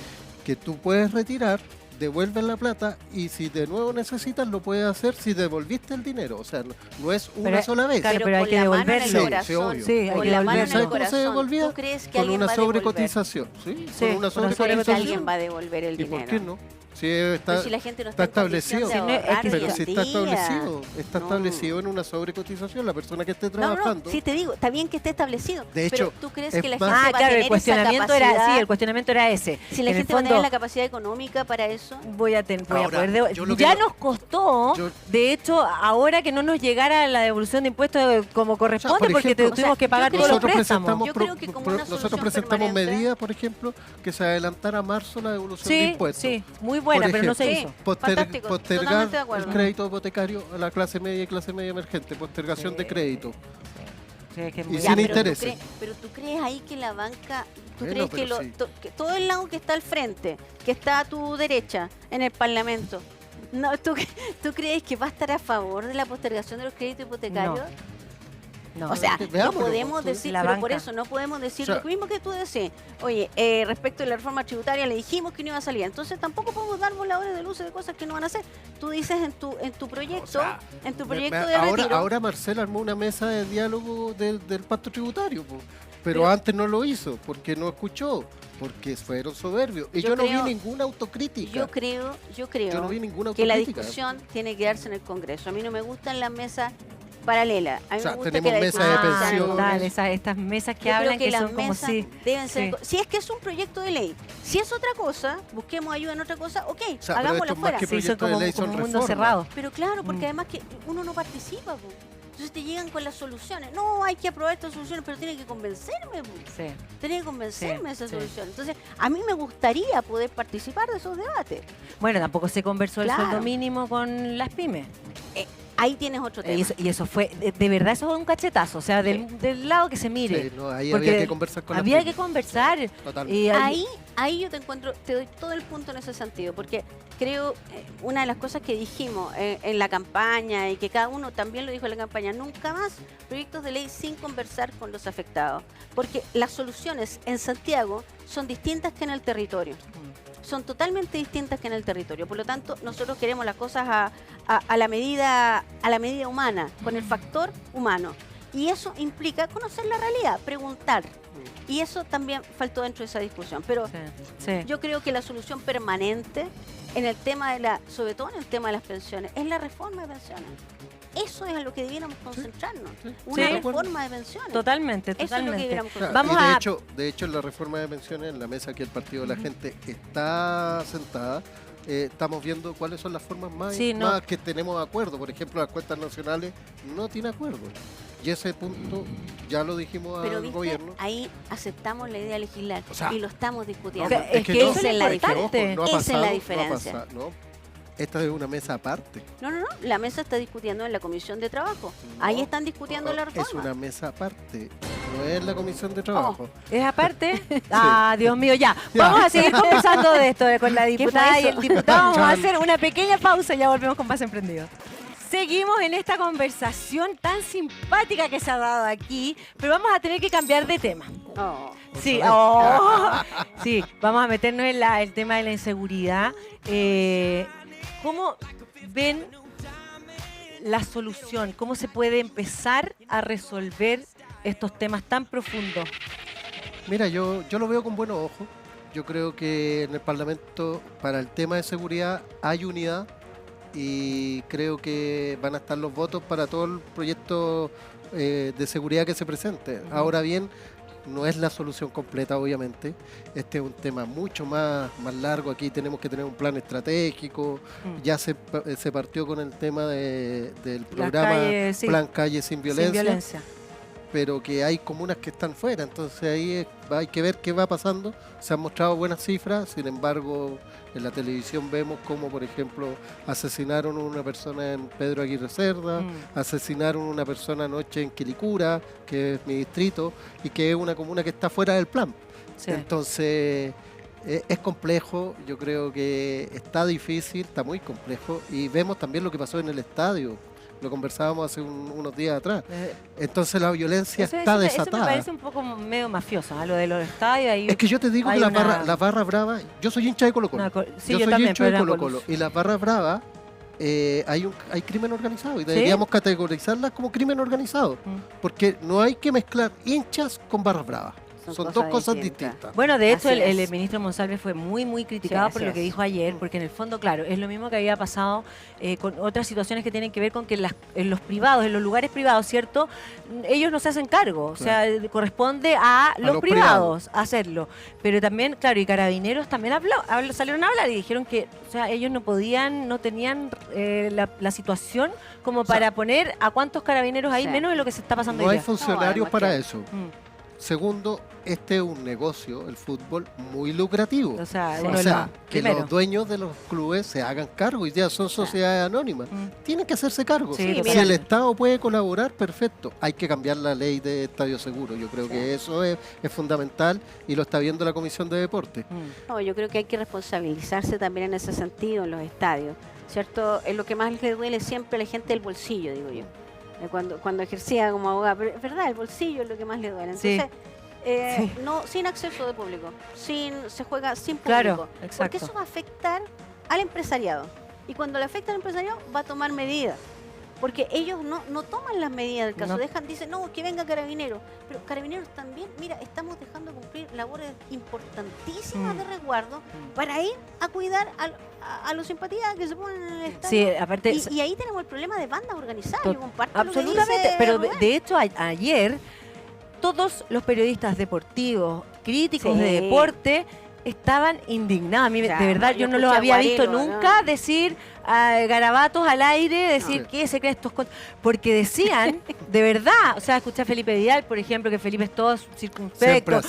que tú puedes retirar, devuelves la plata y si de nuevo necesitas lo puedes hacer si devolviste el dinero. O sea, no es una Pero- sola vez. claro, pero hay con que la mano en el devolverlo. corazón, Sí, obvio. Sí, hay con que la mano en devolverlo. el ¿Sabes cómo se corazón, devolvía? ¿tú crees que Con alguien una va a devolver? sobrecotización. Sí, Sí, con una una ¿Tú crees que sobrecotización. alguien va a devolver el ¿Y dinero? por qué no? Si está, Pero si la gente no está está en condición establecido. de Sí, no, es ahorrar que- pero hoy si en está día. está No. establecido en una sobrecotización, la persona que esté No, no, trabajando. sí te digo, está bien que esté establecido. De pero hecho, ¿tú crees es que la más- gente va a claro, tener el cuestionamiento era, esa sí, el cuestionamiento era ese. Si la En el gente va a fondo, tener la capacidad económica para eso. voy a Ahora, poder yo lo que ya no- nos costó, yo- de hecho, ahora que no nos llegara la devolución de impuestos como corresponde, por porque ejemplo, tuvimos que pagar yo todos los Nosotros préstamos. presentamos, Yo creo que como una nosotros solución presentamos permanente. medidas, por ejemplo, que se adelantara a marzo la devolución de Sí, impuestos. sí, muy buena, Por pero no se ejemplo, hizo. Fantástico, postergar totalmente de el acuerdo. crédito hipotecario a la clase media y clase media emergente, postergación de crédito. Sí, es que es Y muy- sin pero intereses. pero tú crees ahí que la banca, tú Bueno, crees que, pero sí. que todo el lado que está al frente, que está a tu derecha en el Parlamento, no, ¿tú crees que va a estar a favor de la postergación de los créditos hipotecarios? No. O sea, no Veámoslo, podemos pues, decir, la pero por banca. eso no podemos decir O sea, lo mismo que tú decís. Oye, respecto de la reforma tributaria le dijimos que no iba a salir, entonces tampoco podemos dar voladores de luces de cosas que no van a hacer. Tú dices en tu proyecto, sea, en tu proyecto de ahora, retiro. ahora Marcela armó una mesa de diálogo del pacto tributario, po. Pero antes no lo hizo, porque no escuchó, porque fueron soberbios. Y Yo yo no creo- vi ninguna autocrítica. Yo creo Yo no vi ninguna que la autocrítica. discusión tiene que darse en el Congreso. A mí no me gustan las mesas paralelas. A mí O sea, me gusta tenemos que la mesa de discusión sea en el pensiones. Congreso. Estas mesas que Yo creo hablan que, las son como mesas si... deben ser. sí. Si es que es un proyecto de ley, si es otra cosa, busquemos ayuda en otra cosa, ok, O sea, pero hagámoslo esto es más fuera. que Se hizo proyecto de como, ley, como son un mundo reformas. cerrado. Pero claro, porque Mm. además que uno no participa, po. Entonces te llegan con las soluciones. No, hay que aprobar estas soluciones, pero tiene que convencerme, po. Sí. Tiene que convencerme Sí, esa sí. solución. Entonces, a mí me gustaría poder participar de esos debates. Bueno, tampoco se conversó el Claro. sueldo mínimo con las pymes. Ahí tienes otro tema. Y eso fue, de verdad, eso fue un cachetazo. O sea, del lado que se mire. Sí, no, ahí Porque había que conversar con la Había pyme. que conversar. Totalmente. Y Ahí yo te doy todo el punto en ese sentido, porque creo, una de las cosas que dijimos en la campaña y que cada uno también lo dijo en la campaña, nunca más proyectos de ley sin conversar con los afectados, porque las soluciones en Santiago son distintas que en el territorio. Son totalmente distintas que en el territorio. Por lo tanto, nosotros queremos las cosas a la medida humana, con el factor humano. Y eso implica conocer la realidad, preguntar. Y eso también faltó dentro de esa discusión. Pero Sí, sí. yo creo que la solución permanente en el tema sobre todo en el tema de las pensiones, es la reforma de pensiones. Eso es a lo que debiéramos concentrarnos. sí. Una Sí. reforma de pensiones. Totalmente, Eso es lo que totalmente. debiéramos O sea, Vamos y de a- hecho, en la reforma de pensiones, en la mesa que el Partido de la Gente está sentada, estamos viendo cuáles son las formas más, Sí, no. más que tenemos acuerdo. Por ejemplo, las cuentas nacionales no tienen acuerdo. Y ese punto ya lo dijimos Pero al viste, gobierno. ahí aceptamos la idea de legislar O sea, y lo estamos discutiendo. pero es que esa eso es es la importante. diferencia. no ha Esa es la pasado, diferencia. No ha pasado, ¿no? Esta es una mesa aparte. No, la mesa está discutiendo en la Comisión de Trabajo. Ahí No, están discutiendo la Es reforma. una mesa aparte, no es la Comisión de Trabajo. ¿Es aparte? Ah, Dios mío, ya. Vamos a seguir conversando de esto con la diputada y el eso? diputado. Vamos a Chan. hacer una pequeña pausa y ya volvemos con más emprendidos. Seguimos en esta conversación tan simpática que se ha dado aquí, pero vamos a tener que cambiar de tema. Oh. Sí, sí, vamos a meternos en el tema de la inseguridad. ¿Cómo ven la solución? ¿Cómo se puede empezar a resolver estos temas tan profundos? Mira, yo lo veo con buenos ojos. Yo creo que en el Parlamento, para el tema de seguridad, hay unidad y creo que van a estar los votos para todo el proyecto de seguridad que se presente. Ahora bien, no es la solución completa, obviamente. Este es un tema mucho más largo. Aquí tenemos que tener un plan estratégico. Ya se partió con el tema del programa Plan Calle Sin Violencia. Pero que hay comunas que están fuera, entonces ahí hay que ver qué va pasando. Se han mostrado buenas cifras, sin embargo, en la televisión vemos como, por ejemplo, asesinaron a una persona en Pedro Aguirre Cerda, asesinaron a una persona anoche en Quilicura, que es mi distrito, y que es una comuna que está fuera del plan. Sí. Entonces, es complejo, yo creo que está difícil, está muy complejo, y vemos también lo que pasó en el estadio. Lo conversábamos hace unos días atrás. Entonces la violencia está desatada. Eso me parece un poco medio mafioso, ¿eh? Lo de los estadios. Ahí es que yo te digo que las barras bravas, yo soy hincha de Colo-Colo. Sí, yo soy hincha de Colo-Colo. Y las barras bravas, hay crimen organizado y deberíamos categorizarlas como crimen organizado. Porque no hay que mezclar hinchas con barras bravas. Son dos cosas distintas. Bueno, de hecho, el ministro Monsalve fue muy criticado por lo que dijo ayer, porque en el fondo, claro, es lo mismo que había pasado con otras situaciones que tienen que ver con que en los privados, en los lugares privados, ¿cierto? Ellos no se hacen cargo, o sea, corresponde a los privados hacerlo. Pero también, claro, y Carabineros también salieron a hablar y dijeron que, o sea, ellos no tenían la situación como para poner a cuántos carabineros hay, menos de lo que se está pasando hoy día. No hay funcionarios para eso. Segundo, este es un negocio, el fútbol, muy lucrativo. O sea, que los dueños de los clubes se hagan cargo y ya son sociedades anónimas. Tienen que hacerse cargo. Si el Estado puede colaborar, perfecto. Hay que cambiar la ley de estadio seguro. Yo creo que eso es fundamental y lo está viendo la Comisión de Deporte. No, yo creo que hay que responsabilizarse también en ese sentido en los estadios, ¿cierto? Es lo que más le duele siempre a la gente del bolsillo, digo yo. Cuando ejercía como abogada, pero es verdad, el bolsillo es lo que más le duele. Entonces, no, sin acceso de público, se juega sin público, claro, porque eso va a afectar al empresariado. Y cuando le afecta al empresariado, va a tomar medidas. Porque ellos no toman las medidas del caso, dicen, no, que venga Carabineros. Pero Carabineros también, mira, estamos dejando de cumplir labores importantísimas de resguardo para ir a cuidar a los simpatías que se ponen en el estadio. Sí, aparte, y ahí tenemos el problema de bandas organizadas. Yo comparto absolutamente, lo que dice pero Rubén. de hecho ayer todos los periodistas deportivos, críticos de deporte, estaban indignados. A mí, de verdad, yo no los había visto nunca decir garabatos al aire, decir qué se creen estos cosas. Porque decían, de verdad, o sea, escuché a Felipe Vidal, por ejemplo, que Felipe es todo circunspecto.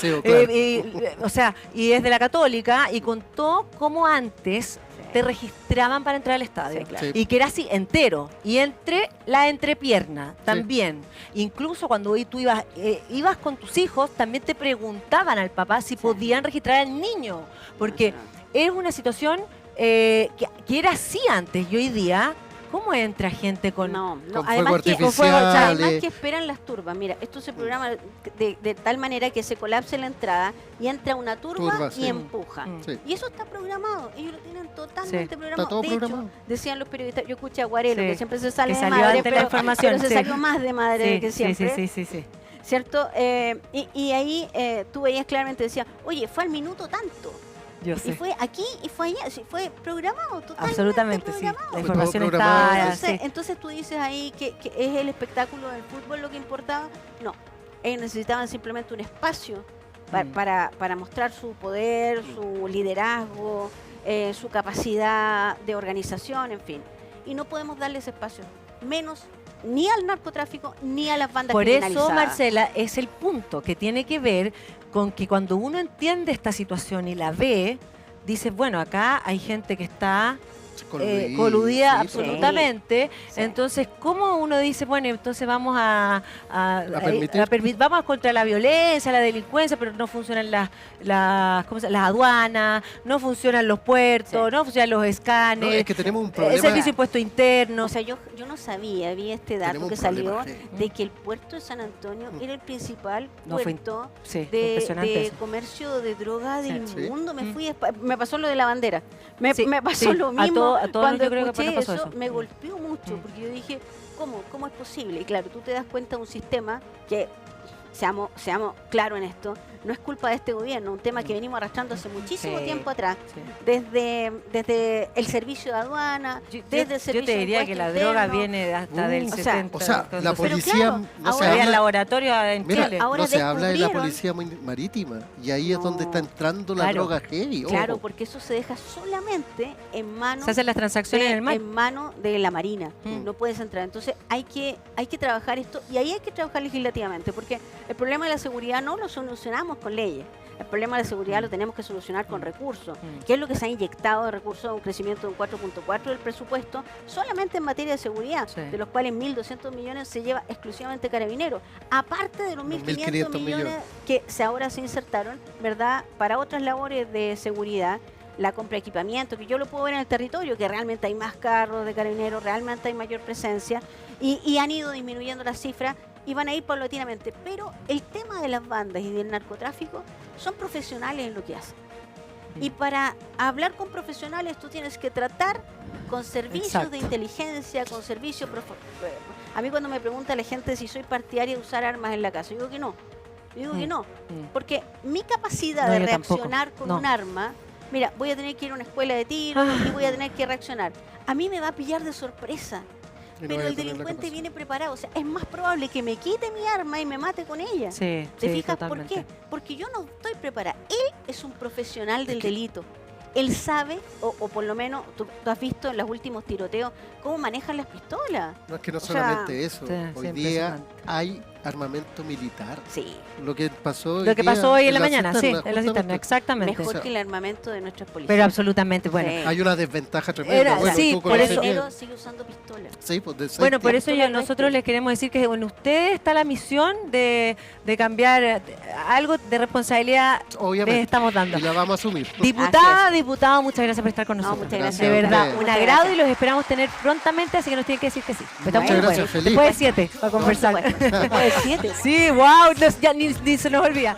O sea, y es de la Católica, y contó cómo antes te registraban para entrar al estadio. Y que era así, entero. Y entre la entrepierna también. Incluso cuando tú ibas con tus hijos, también te preguntaban al papá si podían registrar al niño. Porque es una situación que era así antes. Y hoy día, ¿cómo entra gente con fuego artificial? Además que esperan las turbas. Mira, esto se programa de tal manera que se colapse la entrada y entra una turba y empuja. Y eso está programado. Ellos lo tienen totalmente programado. Está todo programado. Hecho, decían los periodistas, yo escuché a Guarelo, que siempre se sale que de madre, pero se salió más de madre que siempre. Sí. ¿Cierto? Y ahí tú veías claramente, decía, oye, fue al minuto tanto. Yo sé. Y fue aquí y fue allá, fue programado totalmente. Absolutamente, programado. La información está. Entonces tú dices ahí que es el espectáculo del fútbol lo que importaba. No, ellos necesitaban simplemente un espacio para mostrar su poder, su liderazgo, su capacidad de organización, en fin. Y no podemos darle ese espacio, menos ni al narcotráfico ni a las bandas criminalizadas. Por eso, Marcela, es el punto que tiene que ver con que cuando uno entiende esta situación y la ve, dices, bueno, acá hay gente que está coludida sí, absolutamente. Sí. Entonces, ¿cómo uno dice, bueno, entonces vamos permitir? vamos contra la violencia, la delincuencia, pero no funcionan ¿cómo se llama? Las aduanas, no funcionan los puertos, no funcionan los No, escáneres, es que tenemos un el problema. servicio de impuesto interno? O sea, yo no sabía, vi este dato Tenemos que un salió problema heavy. de que el puerto de San Antonio era el principal No, fue puerto sí, fue impresionante de eso. comercio de droga del Sí. mundo. Me pasó lo de la bandera. Me Sí, pasó sí, lo a mismo. todo- a todos Cuando yo creo que escuché nos pasó eso, eso. me golpeó mucho, Mm. porque yo dije, ¿cómo es posible? Y claro, tú te das cuenta de un sistema que, seamos claros en esto, no es culpa de este gobierno, un tema que venimos arrastrando hace muchísimo Sí, tiempo atrás, sí. desde el servicio de aduana, desde el servicio Yo te diría de que la impuesto droga interno. viene hasta del o sea, 70. O sea, la entonces, policía claro, no se ahora había habla, laboratorio en mira, Chile. ahora no se habla de la descubrieron- policía marítima y ahí es donde No. está entrando la Claro. droga heavy. ojo. Claro, porque eso se deja solamente en manos Se hacen las transacciones en el mar. de la Marina. Mm. No puedes entrar. Entonces hay que trabajar esto y ahí hay que trabajar legislativamente, porque el problema de la seguridad no lo solucionamos con leyes. El problema de la seguridad lo tenemos que solucionar con recursos. Mm. ¿Qué es lo que se ha inyectado de recursos? Un crecimiento de un 4.4 del presupuesto solamente en materia de seguridad, Sí. de los cuales 1.200 millones se lleva exclusivamente Carabineros, aparte de los 1.500 millones que ahora se insertaron, ¿verdad?, para otras labores de seguridad, la compra de equipamiento, que yo lo puedo ver en el territorio, que realmente hay más carros de Carabineros, realmente hay mayor presencia, y han ido disminuyendo las cifras y van a ir paulatinamente. Pero el tema de las bandas y del narcotráfico son profesionales en lo que hacen. Y para hablar con profesionales tú tienes que tratar con servicios Exacto. de inteligencia, con servicios... A mí cuando me pregunta la gente si soy partidaria de usar armas en la casa, yo digo que no. Yo digo que no. Mm. Porque mi capacidad No, de yo tampoco. reaccionar con No. un arma, mira, voy a tener que ir a una escuela de tiro y voy a tener que reaccionar. A mí me va a pillar de sorpresa. Y no Pero vaya a el tener la delincuente capacidad. viene preparado. O sea, es más probable que me quite mi arma y me mate con ella. Sí, ¿Te sí, fijas totalmente. por qué? Porque yo no estoy preparada. Él es un profesional del que- delito. Él sabe, o por lo menos tú has visto en los últimos tiroteos, cómo manejan las pistolas. No es que no O sea, solamente eso. sí, Hoy sí, día impresionante. hay armamento militar. Sí, Lo que pasó Lo que pasó hoy en la mañana, sí, cisterna, en la cisterna, justamente. exactamente. mejor O sea, que el armamento de nuestras policías. Pero absolutamente, bueno. Sí. Hay una desventaja tremenda. Era- bueno, sí, tú por conoces eso- bien. Pero sigue usando pistolas. Sí, pues, de Bueno, por safety. eso Pistola nosotros nuestra. les queremos decir que en ustedes está la misión de cambiar algo de responsabilidad les Obviamente. estamos dando. Y la vamos a asumir. Diputada, diputado, muchas gracias por estar con No, nosotros. muchas gracias. De verdad, Gracias. un Muchas agrado gracias. y los esperamos tener prontamente, así que nos tienen que decir que sí. Está Muchas muy gracias, bueno. feliz. Después de 7, para conversar. Después de 7. Sí, wow, ya ni se nos olvida.